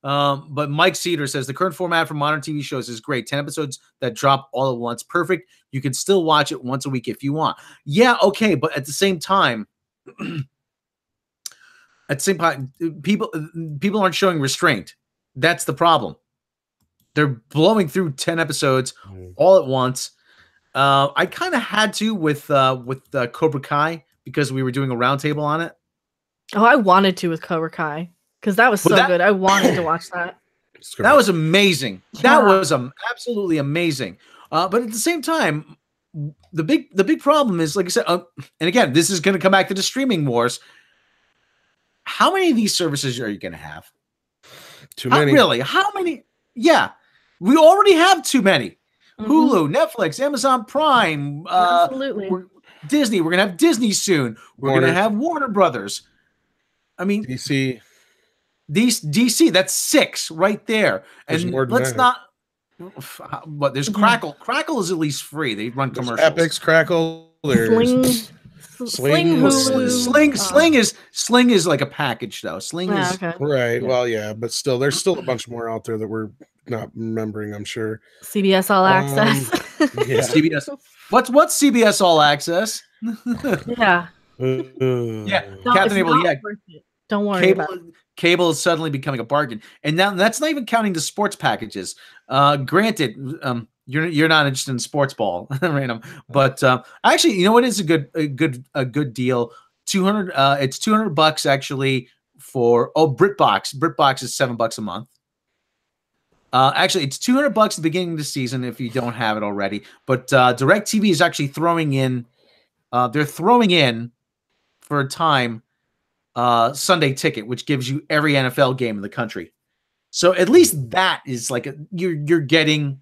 But Mike Cedar says the current format for modern TV shows is great. 10 episodes that drop all at once. Perfect. You can still watch it once a week if you want. Yeah, okay, but at the same time, people aren't showing restraint. That's the problem. They're blowing through 10 episodes all at once. I kind of had to with Cobra Kai because we were doing a roundtable on it. Oh, I wanted to with Cobra Kai. Because that was so good. I wanted to watch that. That was amazing. That was absolutely amazing. But at the same time, the big problem is, like I said, and again, this is going to come back to the streaming wars. How many of these services are you going to have? Too many. Really? How many? Yeah. We already have too many. Hulu, Netflix, Amazon Prime. Absolutely. Disney. We're going to have Disney soon. We're going to have Warner Brothers. I mean, DC, that's 6 right there. And let's not. But there's Crackle. Crackle is at least free. They run commercials. Epix, Crackle. There's Sling. Sling is like a package though. Sling is okay. Right. Yeah. Well, yeah, but still, there's still a bunch more out there that we're not remembering. I'm sure. CBS All Access. Yeah. CBS. What's CBS All Access? Yeah. Yeah. Captain Abel. Yeah. Don't worry about it. Cable is suddenly becoming a bargain, and now that's not even counting the sports packages. Granted, you're not interested in sports ball, random, but actually, you know what is a good deal? 200. It's $200 actually for BritBox. BritBox is $7 a month. Actually, it's $200 at the beginning of the season if you don't have it already. But DirecTV is actually throwing in. They're throwing in for a time. Sunday Ticket, which gives you every NFL game in the country. So at least that is like you're getting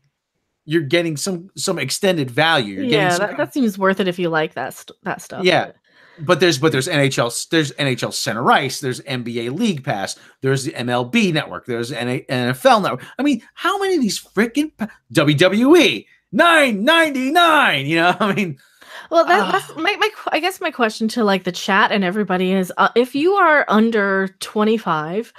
some extended value. That seems worth it if you like that stuff. Yeah, but there's NHL Center Ice, there's NBA League Pass, there's the MLB Network, there's NFL Network. I mean, how many of these freaking WWE $9.99? You know, I mean. Well, that's I guess my question to like the chat and everybody is, if you are under 25,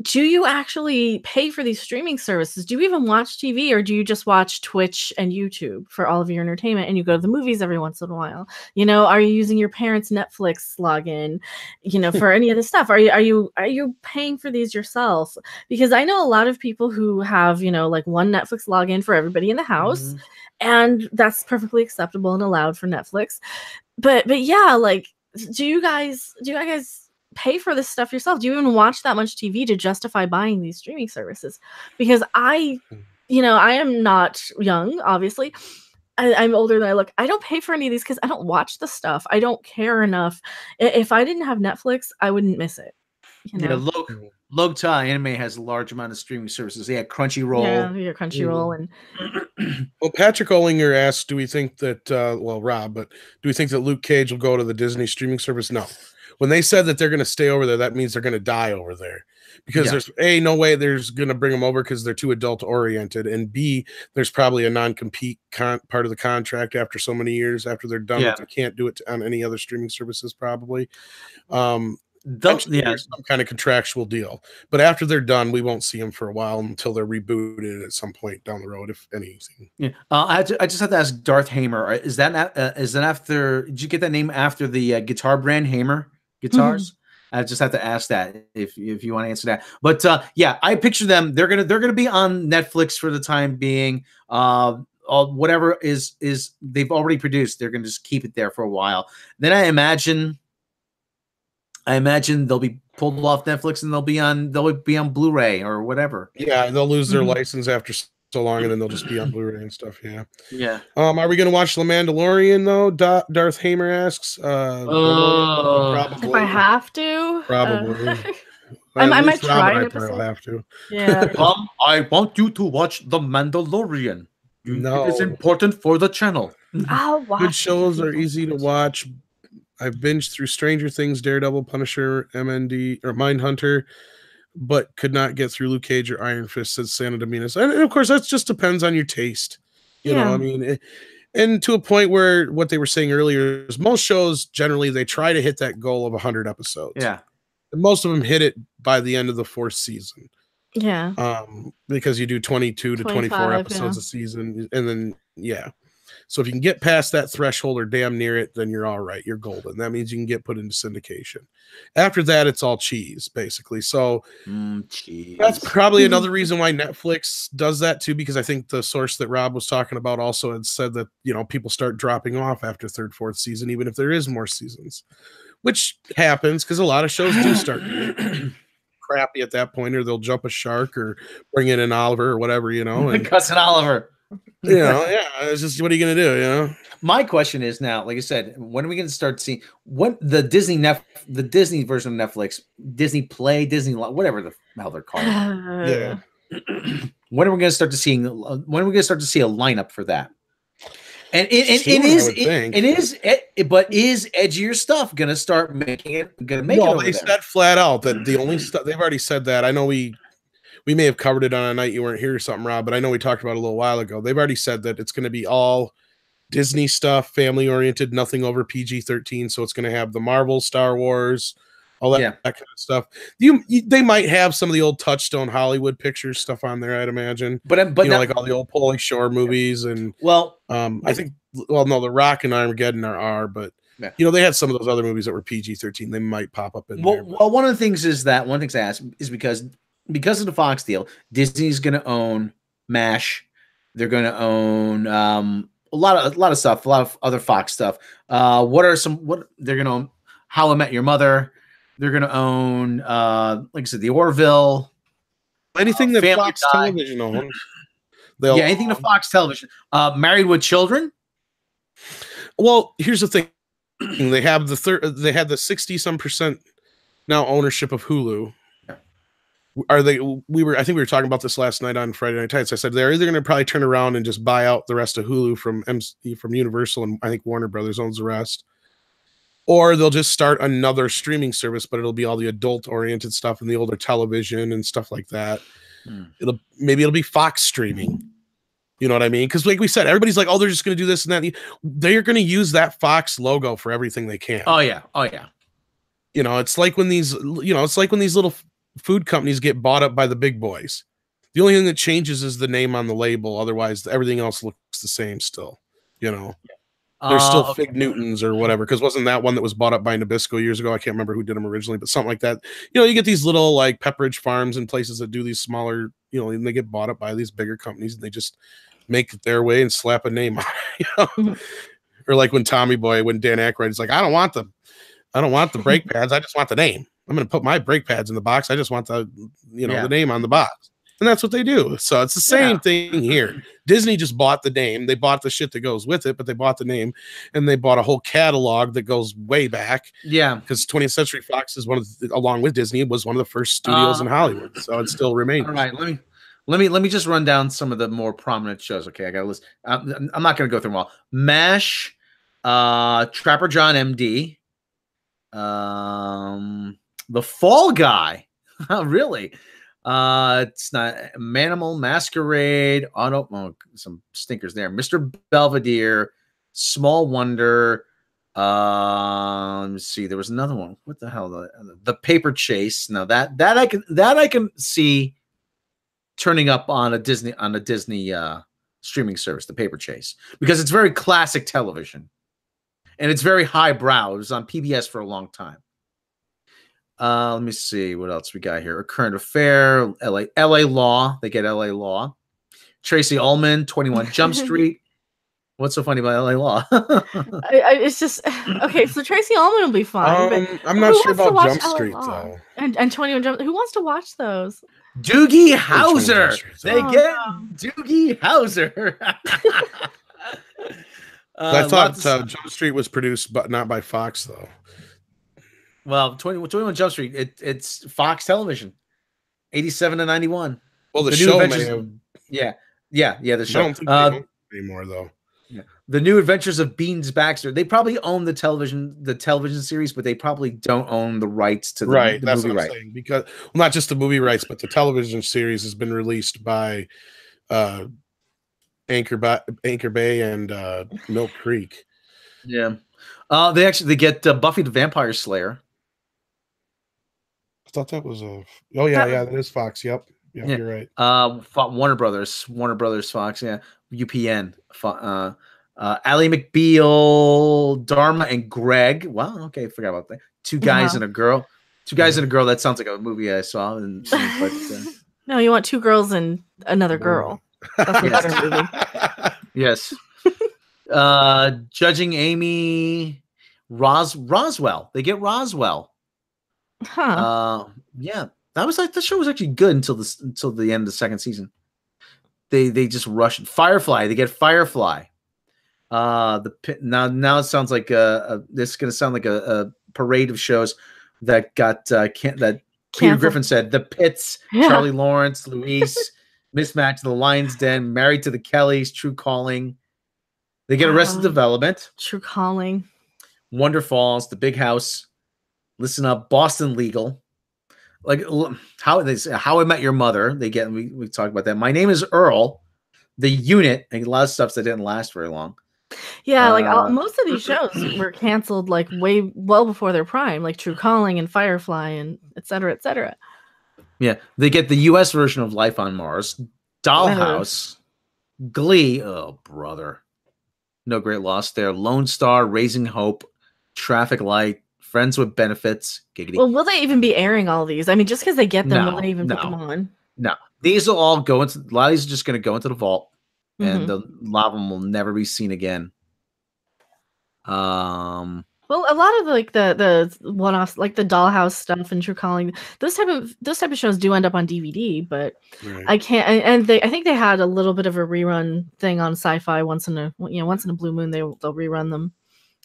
do you actually pay for these streaming services? Do you even watch TV, or do you just watch Twitch and YouTube for all of your entertainment, and you go to the movies every once in a while? You know, are you using your parents' Netflix login, you know, for any of this stuff? Are you paying for these yourself? Because I know a lot of people who have, you know, like one Netflix login for everybody in the house, and that's perfectly acceptable and allowed for Netflix. But yeah, like, do you guys pay for this stuff yourself? Do you even watch that much TV to justify buying these streaming services? Because I am not young, obviously. I'm older than I look. I don't pay for any of these because I don't watch the stuff. I don't care enough. If I didn't have Netflix, I wouldn't miss it. You know? Yeah, Logta Anime has a large amount of streaming services. They have Crunchyroll. Yeah, Crunchyroll and. Well, Patrick Ollinger asked, "Do we think that Rob? But do we think that Luke Cage will go to the Disney streaming service?" No. When they said that they're going to stay over there, that means they're going to die over there, because there's no way there's going to bring them over because they're too adult oriented, and B, there's probably a non-compete part of the contract after so many years after they're done. They can't do it on any other streaming services probably. There's some kind of contractual deal, but after they're done, we won't see them for a while until they're rebooted at some point down the road, if anything. Yeah, I just have to ask Darth Hamer. Is that after? Did you get that name after the guitar brand Hamer guitars? I just have to ask that if you want to answer that. But yeah, I picture them. They're gonna be on Netflix for the time being. Whatever is they've already produced, they're gonna just keep it there for a while. Then I imagine they'll be pulled off Netflix and they'll be on Blu-ray or whatever. Yeah, they'll lose their license after so long, and then they'll just be on Blu-ray and stuff. Yeah. Yeah. Are we gonna watch The Mandalorian though? Darth Hamer asks. Probably. If I have to, probably. I might try an episode. I'll have to. Yeah. I want you to watch The Mandalorian. No, it is important for the channel. I'll watch. Good shows are easy to watch. I've binged through Stranger Things, Daredevil, Punisher, MND, or Mindhunter, but could not get through Luke Cage or Iron Fist, says Santa Dominus. And of course, that just depends on your taste. You know, I mean, and to a point where what they were saying earlier is most shows, generally, they try to hit that goal of 100 episodes. Yeah. And most of them hit it by the end of the 4th season. Yeah. Because you do 22 to 24 episodes a season. And then, so if you can get past that threshold or damn near it, then you're all right. You're golden. That means you can get put into syndication. After that, it's all cheese, basically. So that's probably another reason why Netflix does that too, because I think the source that Rob was talking about also had said that, you know, people start dropping off after 3rd, 4th season, even if there is more seasons, which happens because a lot of shows do start crappy at that point, or they'll jump a shark or bring in an Oliver or whatever, you know. And Cuss an Oliver. You know, it's just, what are you going to do, you know? My question is now, like I said, when are we going to start seeing what the Disney version of Netflix, Disney Play, Disney, whatever the hell they're called? When are we going to start to see a lineup for that? And is edgier stuff going to start making it? They said flat out that the only stuff they've already said that. I know we may have covered it on a night you weren't here or something, Rob, but I know we talked about it a little while ago. They've already said that it's going to be all Disney stuff, family oriented, nothing over PG-13. So it's going to have the Marvel, Star Wars, all that kind of stuff. They might have some of the old Touchstone Hollywood Pictures stuff on there, I'd imagine. But you know, like all the old Pauly Shore movies, and I think the Rock and Armageddon are, but you know, they had some of those other movies that were PG-13. They might pop up in there. Well, one of the things I asked is because of the Fox deal, Disney's going to own MASH. They're going to own a lot of stuff, a lot of other Fox stuff. What they're going to own? How I Met Your Mother. They're going to own, like I said, the Orville. Anything that Fox Television owns. Anything to Fox Television. Married with Children. Well, here's the thing: they have they had the 60% now ownership of Hulu. I think we were talking about this last night on Friday Night Tights. I said they're either going to probably turn around and just buy out the rest of Hulu from Universal, and I think Warner Brothers owns the rest, or they'll just start another streaming service, but it'll be all the adult-oriented stuff and the older television and stuff like that. It'll be Fox streaming. You know what I mean? Because like we said, everybody's like, oh, they're just going to do this and that. They're going to use that Fox logo for everything they can. Oh yeah. Oh yeah. You know, it's like when these little food companies get bought up by the big boys. The only thing that changes is the name on the label. Otherwise, everything else looks the same still. You know, there's still Fig Newtons or whatever. Because wasn't that one that was bought up by Nabisco years ago? I can't remember who did them originally, but something like that. You know, you get these little like Pepperidge Farms and places that do these smaller, you know, and they get bought up by these bigger companies and they just make it their way and slap a name on it. You know? Or like when Tommy Boy, when Dan Aykroyd is like, I don't want the brake pads. I just want the name. I'm going to put my brake pads in the box. I just want the name on the box. And that's what they do. So it's the same thing here. Disney just bought the name. They bought the shit that goes with it, but they bought the name and they bought a whole catalog that goes way back. Yeah. Because 20th Century Fox is along with Disney, was one of the first studios in Hollywood. So it still remains. All right. Let me just run down some of the more prominent shows. Okay. I got a list. I'm not going to go through them all. MASH, Trapper John MD, The Fall Guy. Really? It's not Manimal Masquerade, some stinkers there. Mr. Belvedere, Small Wonder. Let me see. There was another one. What the hell? The Paper Chase. No, that I can see turning up on a Disney streaming service. The Paper Chase, because it's very classic television, and it's very highbrow. It was on PBS for a long time. Let me see what else we got here. A Current Affair, LA Law. They get LA Law. Tracy Ullman, 21 Jump Street. What's so funny about LA Law? It's just okay. So Tracy Ullman will be fine. I'm not sure about Jump Street though. And 21 Jump. Who wants to watch those? Doogie Howser. They get Doogie Howser. I thought Jump Street was produced, but not by Fox though. Well, 21 Jump Street, it's Fox Television, 87 to 91. Well, the show may have... Yeah, the show. I don't think they own it anymore, though. Yeah. The New Adventures of Beans Baxter. They probably own the television series, but they probably don't own the rights to the that's movie what I'm saying. Because not just the movie rights, but the television series has been released by Anchor Bay and Mill Creek. Yeah. They get Buffy the Vampire Slayer. I thought that was that is Fox. Yep. Yeah, you're right. Warner Brothers Fox. Yeah, UPN. Ally McBeal, Dharma, and Greg. Wow. Okay, forgot about that. Two guys and a girl. Two guys and a girl. That sounds like a movie I saw. No, you want two girls and another girl. That's a movie. Yes. Judging Amy Roswell. They get Roswell. Huh. Yeah. That was the show was actually good until the end of the second season. They just rushed Firefly. They get Firefly. Now it sounds like this is gonna sound like a parade of shows that got that Peter Griffin said. The Pits, Charlie Lawrence, Luis, Mismatch, The Lion's Den, Married to the Kellys, True Calling. They get Arrested Development, True Calling, Wonder Falls, The Big House, Listen Up, Boston Legal, like How I Met Your Mother. They get we talk about that. My Name is Earl, The Unit, and a lot of stuff that didn't last very long. Yeah, most of these shows were canceled well before their prime, like True Calling and Firefly and et cetera, et cetera. Yeah, they get the U.S. version of Life on Mars, Dollhouse, Glee. Oh, brother. No Great Loss there. Lone Star, Raising Hope, Traffic Light, Friends with Benefits. Giggity. Well, will they even be airing all these? I mean, just because they get them, will they even put them on? No. These will all go into, a lot of these are just going to go into the vault, and a lot of them will never be seen again. Well, a lot of the one-offs, like the Dollhouse stuff and True Calling, those type of shows do end up on DVD, but I can't. And I think they had a little bit of a rerun thing on Sci-Fi once in a blue moon. They'll rerun them.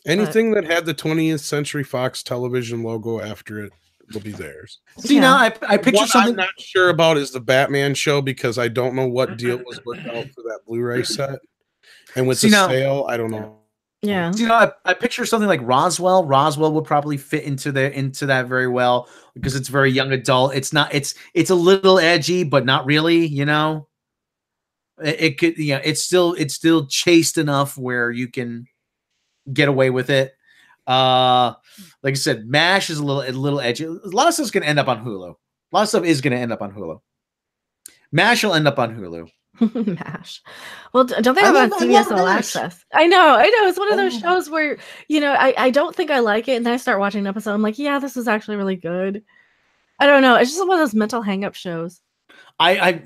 Anything that had the 20th Century Fox television logo after it will be theirs. See, now I picture something I'm not sure about is the Batman show, because I don't know what deal was worked out for that Blu-ray set, and with sale, I don't know. Yeah. So, I picture something like Roswell. Roswell would probably fit into that very well, because it's very young adult. It's a little edgy, but not really, It could, you know, it's still chaste enough where you can get away with it. Like I said, MASH is a little edgy. A lot of stuff's gonna end up on Hulu. A lot of stuff is gonna end up on Hulu. MASH will end up on Hulu. MASH. Well, don't they have it on CBS All Access? I know. It's one of those shows where, you know, I don't think I like it, and then I start watching an episode. I'm like, yeah, this is actually really good. I don't know. It's just one of those mental hang-up shows. I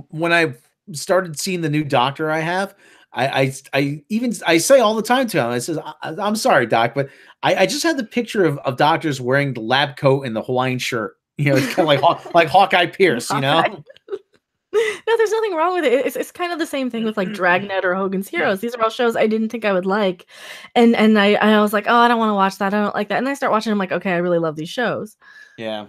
when I started seeing the new doctor I have, I say all the time to him, I says, I'm sorry, doc, but I just had the picture of doctors wearing the lab coat and the Hawaiian shirt. You know, it's kind of like Hawkeye Pierce, you know? No, there's nothing wrong with it. It's kind of the same thing with like Dragnet or Hogan's Heroes. These are all shows I didn't think I would like. And I was like, oh, I don't want to watch that. I don't like that. And I start watching, I'm like, okay, I really love these shows. Yeah.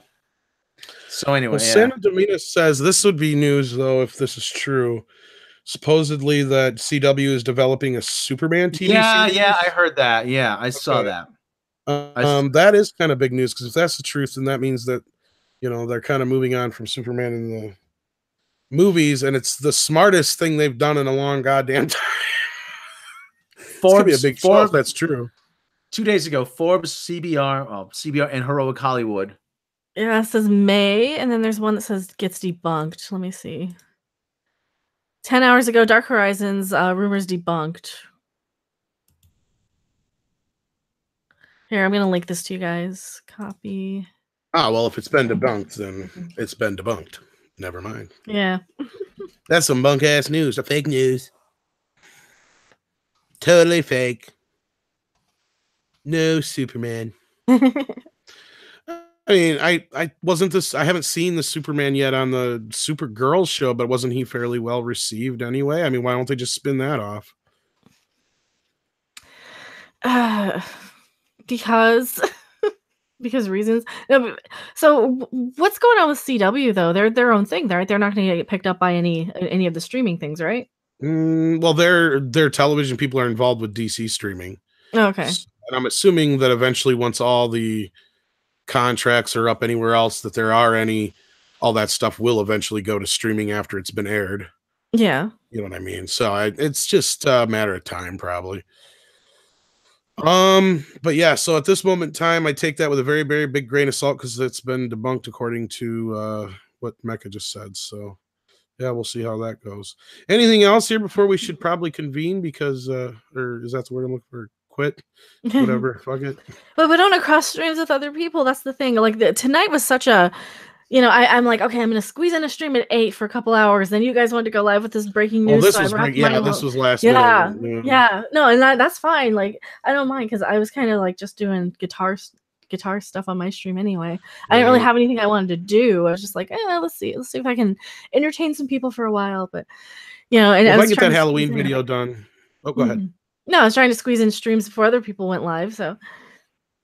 So anyway, Santa Domina says this would be news though if this is true. Supposedly that CW is developing a Superman TV series. Yeah, I heard that. Yeah, I saw that. That is kind of big news because if that's the truth, then that means that, you know, they're kind of moving on from Superman in the movies, and it's the smartest thing they've done in a long goddamn time. Forbes, be a big show if that's true. 2 days ago, Forbes, CBR, and Heroic Hollywood. Yeah, it says May, and then there's one that says gets debunked. Let me see. 10 hours ago, Dark Horizons rumors debunked. Here, I'm gonna link this to you guys. Copy. Well, if it's been debunked, then it's been debunked. Never mind. Yeah. That's some bunk ass news. A fake news. Totally fake. No Superman. I mean, I haven't seen the Superman yet on the Supergirl show, but wasn't he fairly well received anyway? I mean, why don't they just spin that off? Because reasons. No, so what's going on with CW though? They're their own thing, right? They're not going to get picked up by any of the streaming things, right? Well, their television people are involved with DC streaming. Okay. And I'm assuming that eventually, once all the contracts are up anywhere else that there are any, all that stuff will eventually go to streaming after it's been aired. Yeah. You know what I mean? So it's just a matter of time, probably. But yeah, so at this moment in time, I take that with a very, very big grain of salt because it's been debunked according to what Mecca just said. So yeah, we'll see how that goes. Anything else here before we should probably convene because or is that the word I'm looking for? Quit, whatever, fuck it. But we don't cross streams with other people. That's the thing. Like tonight was such a, you know, I'm like, okay, I'm gonna squeeze in a stream at 8 for a couple hours. Then you guys wanted to go live with this breaking news. This was this was last night. Yeah. Yeah. No, and that's fine. Like I don't mind because I was kind of like just doing guitar stuff on my stream anyway. I didn't really have anything I wanted to do. I was just like, let's see if I can entertain some people for a while. But you know, and if I get that Halloween video done. Oh, go ahead. No, I was trying to squeeze in streams before other people went live. So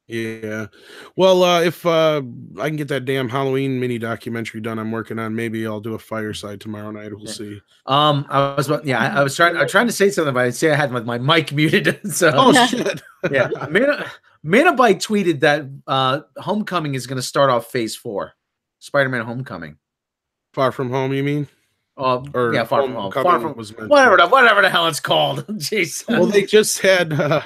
yeah, well, if I can get that damn Halloween mini documentary done, I'm working on. Maybe I'll do a fireside tomorrow night. We'll see. I was trying to say something, but I say I had my mic muted. So shit. Yeah, Manabyte tweeted that Homecoming is going to start off Phase 4, Spider-Man Homecoming. Far From Home, you mean? Far From Home. Far From was whatever the hell it's called. Jeez. Well, they just had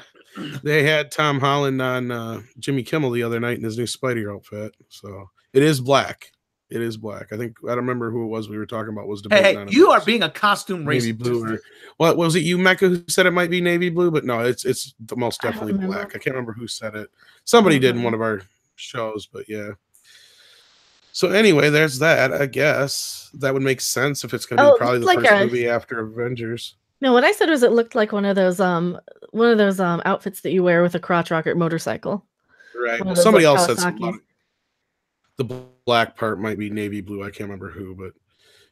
they had Tom Holland on Jimmy Kimmel the other night in his new Spidey outfit. So it is black. It is black. I don't remember who it was we were talking about. Was debating on you are being a costume racist. Navy blue. What was it? You, Mecca, who said it might be navy blue? But no, it's the most definitely black. I can't remember who said it. Somebody did in one of our shows, but yeah. So anyway, there's that. I guess that would make sense if it's going to be probably the first movie after Avengers. No, what I said was it looked like one of those outfits that you wear with a crotch rocket motorcycle. Right. Well, somebody else said the black part might be navy blue. I can't remember who, but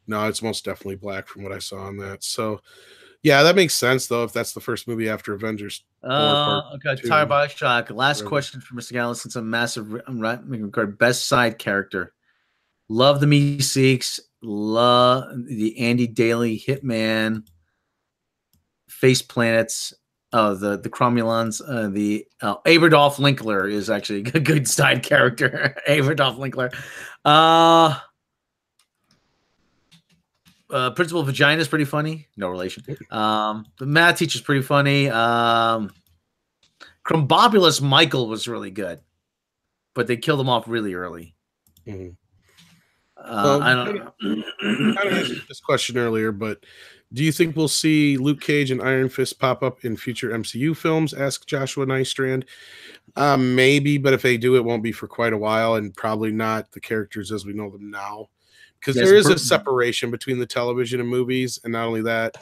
no, it's most definitely black from what I saw on that. So yeah, that makes sense though if that's the first movie after Avengers. Okay. Tire by shock. Last question for Mr. Gallis. It's a massive record. Best side character. Love the Meeseeks. Love the Andy Daly Hitman. Face Planets. The Cromulons. The Aberdolf Linkler is actually a good side character. Aberdolf Linkler. Principal Vagina is pretty funny. No relation. The math teacher's pretty funny. Crumbobulous Michael was really good, but they killed him off really early. Mm-hmm. I don't know. I kind of asked this question earlier, but do you think we'll see Luke Cage and Iron Fist pop up in future MCU films? Asked Joshua Nystrand. Maybe, but if they do, it won't be for quite a while, and probably not the characters as we know them now, because there is a separation between the television and movies. And not only that,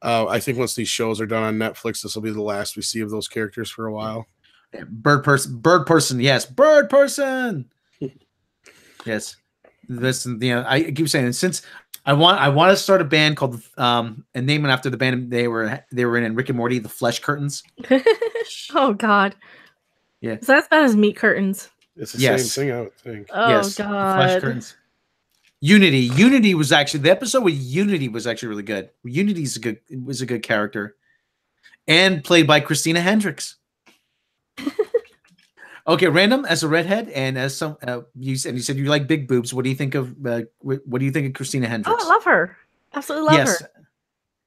I think once these shows are done on Netflix, this will be the last we see of those characters for a while. Bird person, yes, bird person. Yes, this, I keep saying, since I want to start a band called and name it after the band they were in Rick and Morty, the Flesh Curtains. Oh God. Yeah. Is that as bad as Meat Curtains? It's the same thing, I would think. Oh yes, God. Flesh Curtains. Unity was actually, the episode with Unity was actually really good. Unity was a good character, and played by Christina Hendricks. Okay, random, as a redhead and as some you said you like big boobs. What do you think of Christina Hendricks? Oh, I love her. Absolutely love her.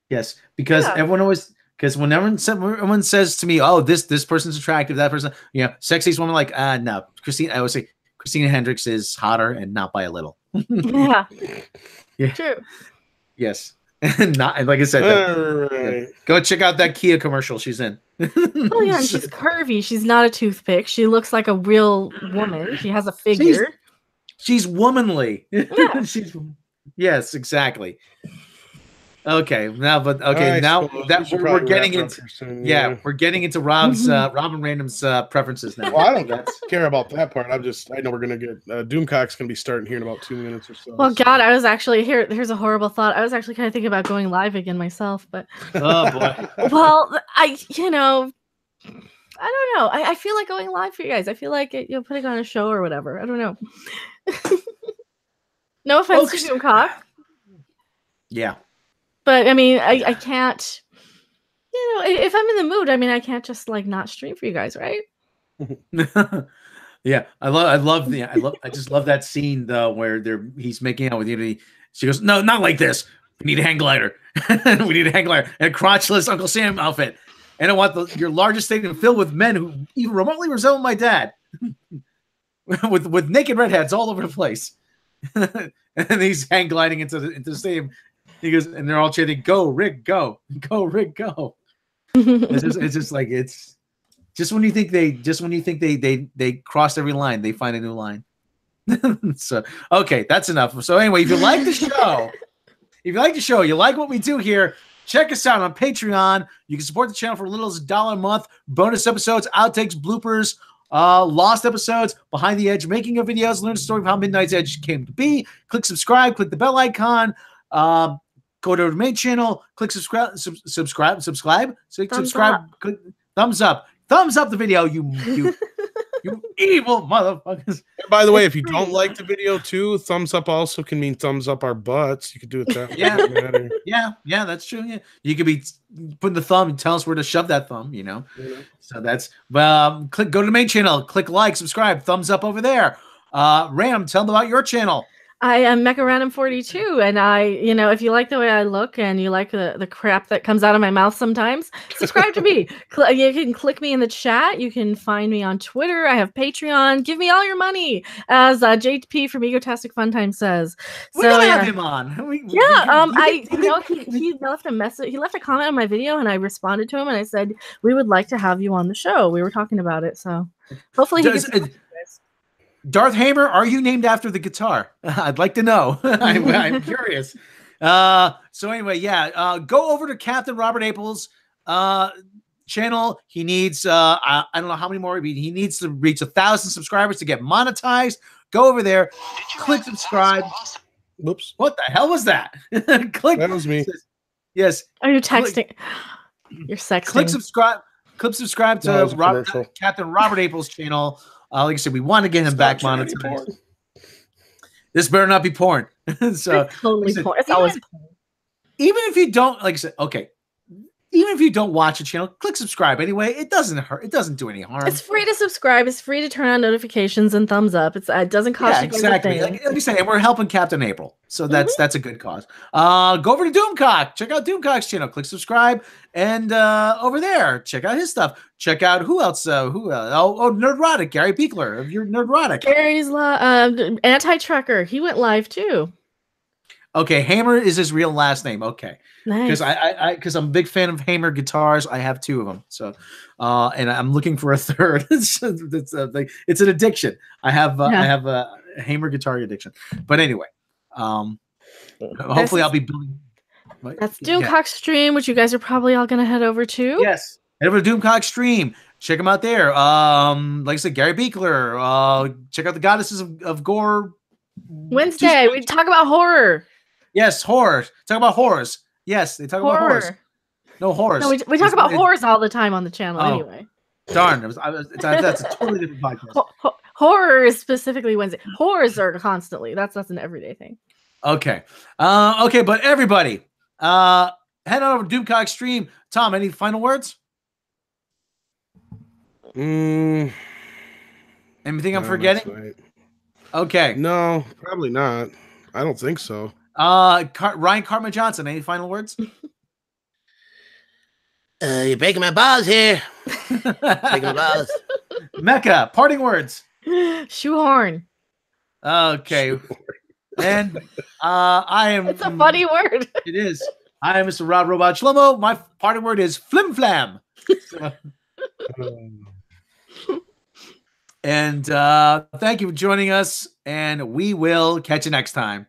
Yes, because everyone says to me, "Oh, this person's attractive, that person, sexiest woman." Like, no, Christina. I always say Christina Hendricks is hotter, and not by a little. Yeah. True. Yes. Not like I said. Go check out that Kia commercial she's in. Oh yeah, and she's curvy. She's not a toothpick. She looks like a real woman. She has a figure. She's womanly. Yeah. Yes, exactly. Okay, now that we're getting into we're getting into Rob's Robin Random's preferences now. Well, I don't care about that part. I know we're gonna get Doomcock's gonna be starting here in about 2 minutes or so. Well, God, I was actually here's a horrible thought. I was actually kind of thinking about going live again myself, but oh boy. Well, I don't know. I feel like going live for you guys. I feel like putting on a show or whatever. I don't know. No offense to Doomcock. Yeah. But I mean, I can't, if I'm in the mood, I mean, I can't just like not stream for you guys, right? Yeah, I just love that scene though where he's making out with Unity. She goes, "No, not like this. We need a hang glider. We need a hang glider and a crotchless Uncle Sam outfit. And I want your largest stadium filled with men who even remotely resemble my dad, with naked redheads all over the place." And he's hang gliding into the stadium. He goes, and they're all chanting, "Go, Rick, go. Go, Rick, go." It's just when you think they crossed every line, they find a new line. So, okay, that's enough. So anyway, if you like the show, you like what we do here, check us out on Patreon. You can support the channel for as little as $1 a month. Bonus episodes, outtakes, bloopers, lost episodes, behind the edge, making of videos, learn the story of how Midnight's Edge came to be. Click subscribe, click the bell icon. Go to the main channel, click subscribe. So subscribe, click thumbs up the video, you evil motherfuckers. And by the way, if you don't like the video too, thumbs up also can mean thumbs up our butts. You could do it that way. Yeah, that's true. Yeah, you could be putting the thumb and tell us where to shove that thumb. So that's go to the main channel, click like, subscribe, thumbs up over there. Ram, tell them about your channel. I am MechaRandom42, and if you like the way I look and you like the crap that comes out of my mouth sometimes, subscribe to me. You can click me in the chat. You can find me on Twitter. I have Patreon. Give me all your money, as JP from Egotastic Funtime says. We're gonna have him on. He left a message. He left a comment on my video, and I responded to him, and I said we would like to have you on the show. We were talking about it, so hopefully he gets. Darth Hamer, are you named after the guitar? I'd like to know. I'm curious. So anyway, go over to Captain Robert April's channel. He needs, I don't know how many more. He needs to reach 1,000 subscribers to get monetized. Go over there, click subscribe. Whoops. What the hell was that? Click. That was me. Yes. Are you texting? You're sexting. Click subscribe to Captain Robert April's channel. Like I said, we want to get him back monetized. This better not be porn. So it's totally porn. It's always porn. Even if you don't, like I said, okay, even if you don't watch the channel, click subscribe anyway. It doesn't hurt. It doesn't do any harm. It's free to subscribe. It's free to turn on notifications and thumbs up. It doesn't cost you exactly. Like you say, and we're helping Captain April, so that's a good cause. Go over to Doomcock. Check out Doomcock's channel. Click subscribe, and over there, check out his stuff. Check out who else? Nerdrotic. Gary Beekler of your Nerdrotic. Gary's anti-trucker. He went live too. Okay, Hamer is his real last name. Okay, nice. Because I'm a big fan of Hamer guitars. I have 2 of them. So, and I'm looking for a third. It's an addiction. I have a Hamer guitar addiction. But anyway, hopefully I'll be building. That's Doomcock stream, which you guys are probably all gonna head over to. Yes, head over to Doomcock stream. Check them out there. Like I said, Gary Beekler. Check out the Goddesses of Gore. Wednesday, we talk about horror. Yes, horror. Talk about horrors. Yes, they talk about horrors. No horrors. No, we talk about horrors all the time on the channel anyway. Darn, that's a totally different podcast. Horror is specifically Wednesday. Horrors are constantly. That's an everyday thing. Okay. Okay, but everybody, head on over to Doomcock stream. Tom, any final words? Anything I'm forgetting? Right. Okay. No, probably not. I don't think so. Ryan Cartman Johnson, any final words? You're breaking my balls here. Breaking my balls. Mecca, parting words. Shoehorn. Okay. Shoehorn. And I am. It's a funny word. It is. I am Mr. Rob Robot Shlomo. My parting word is flim flam. And thank you for joining us, and we will catch you next time.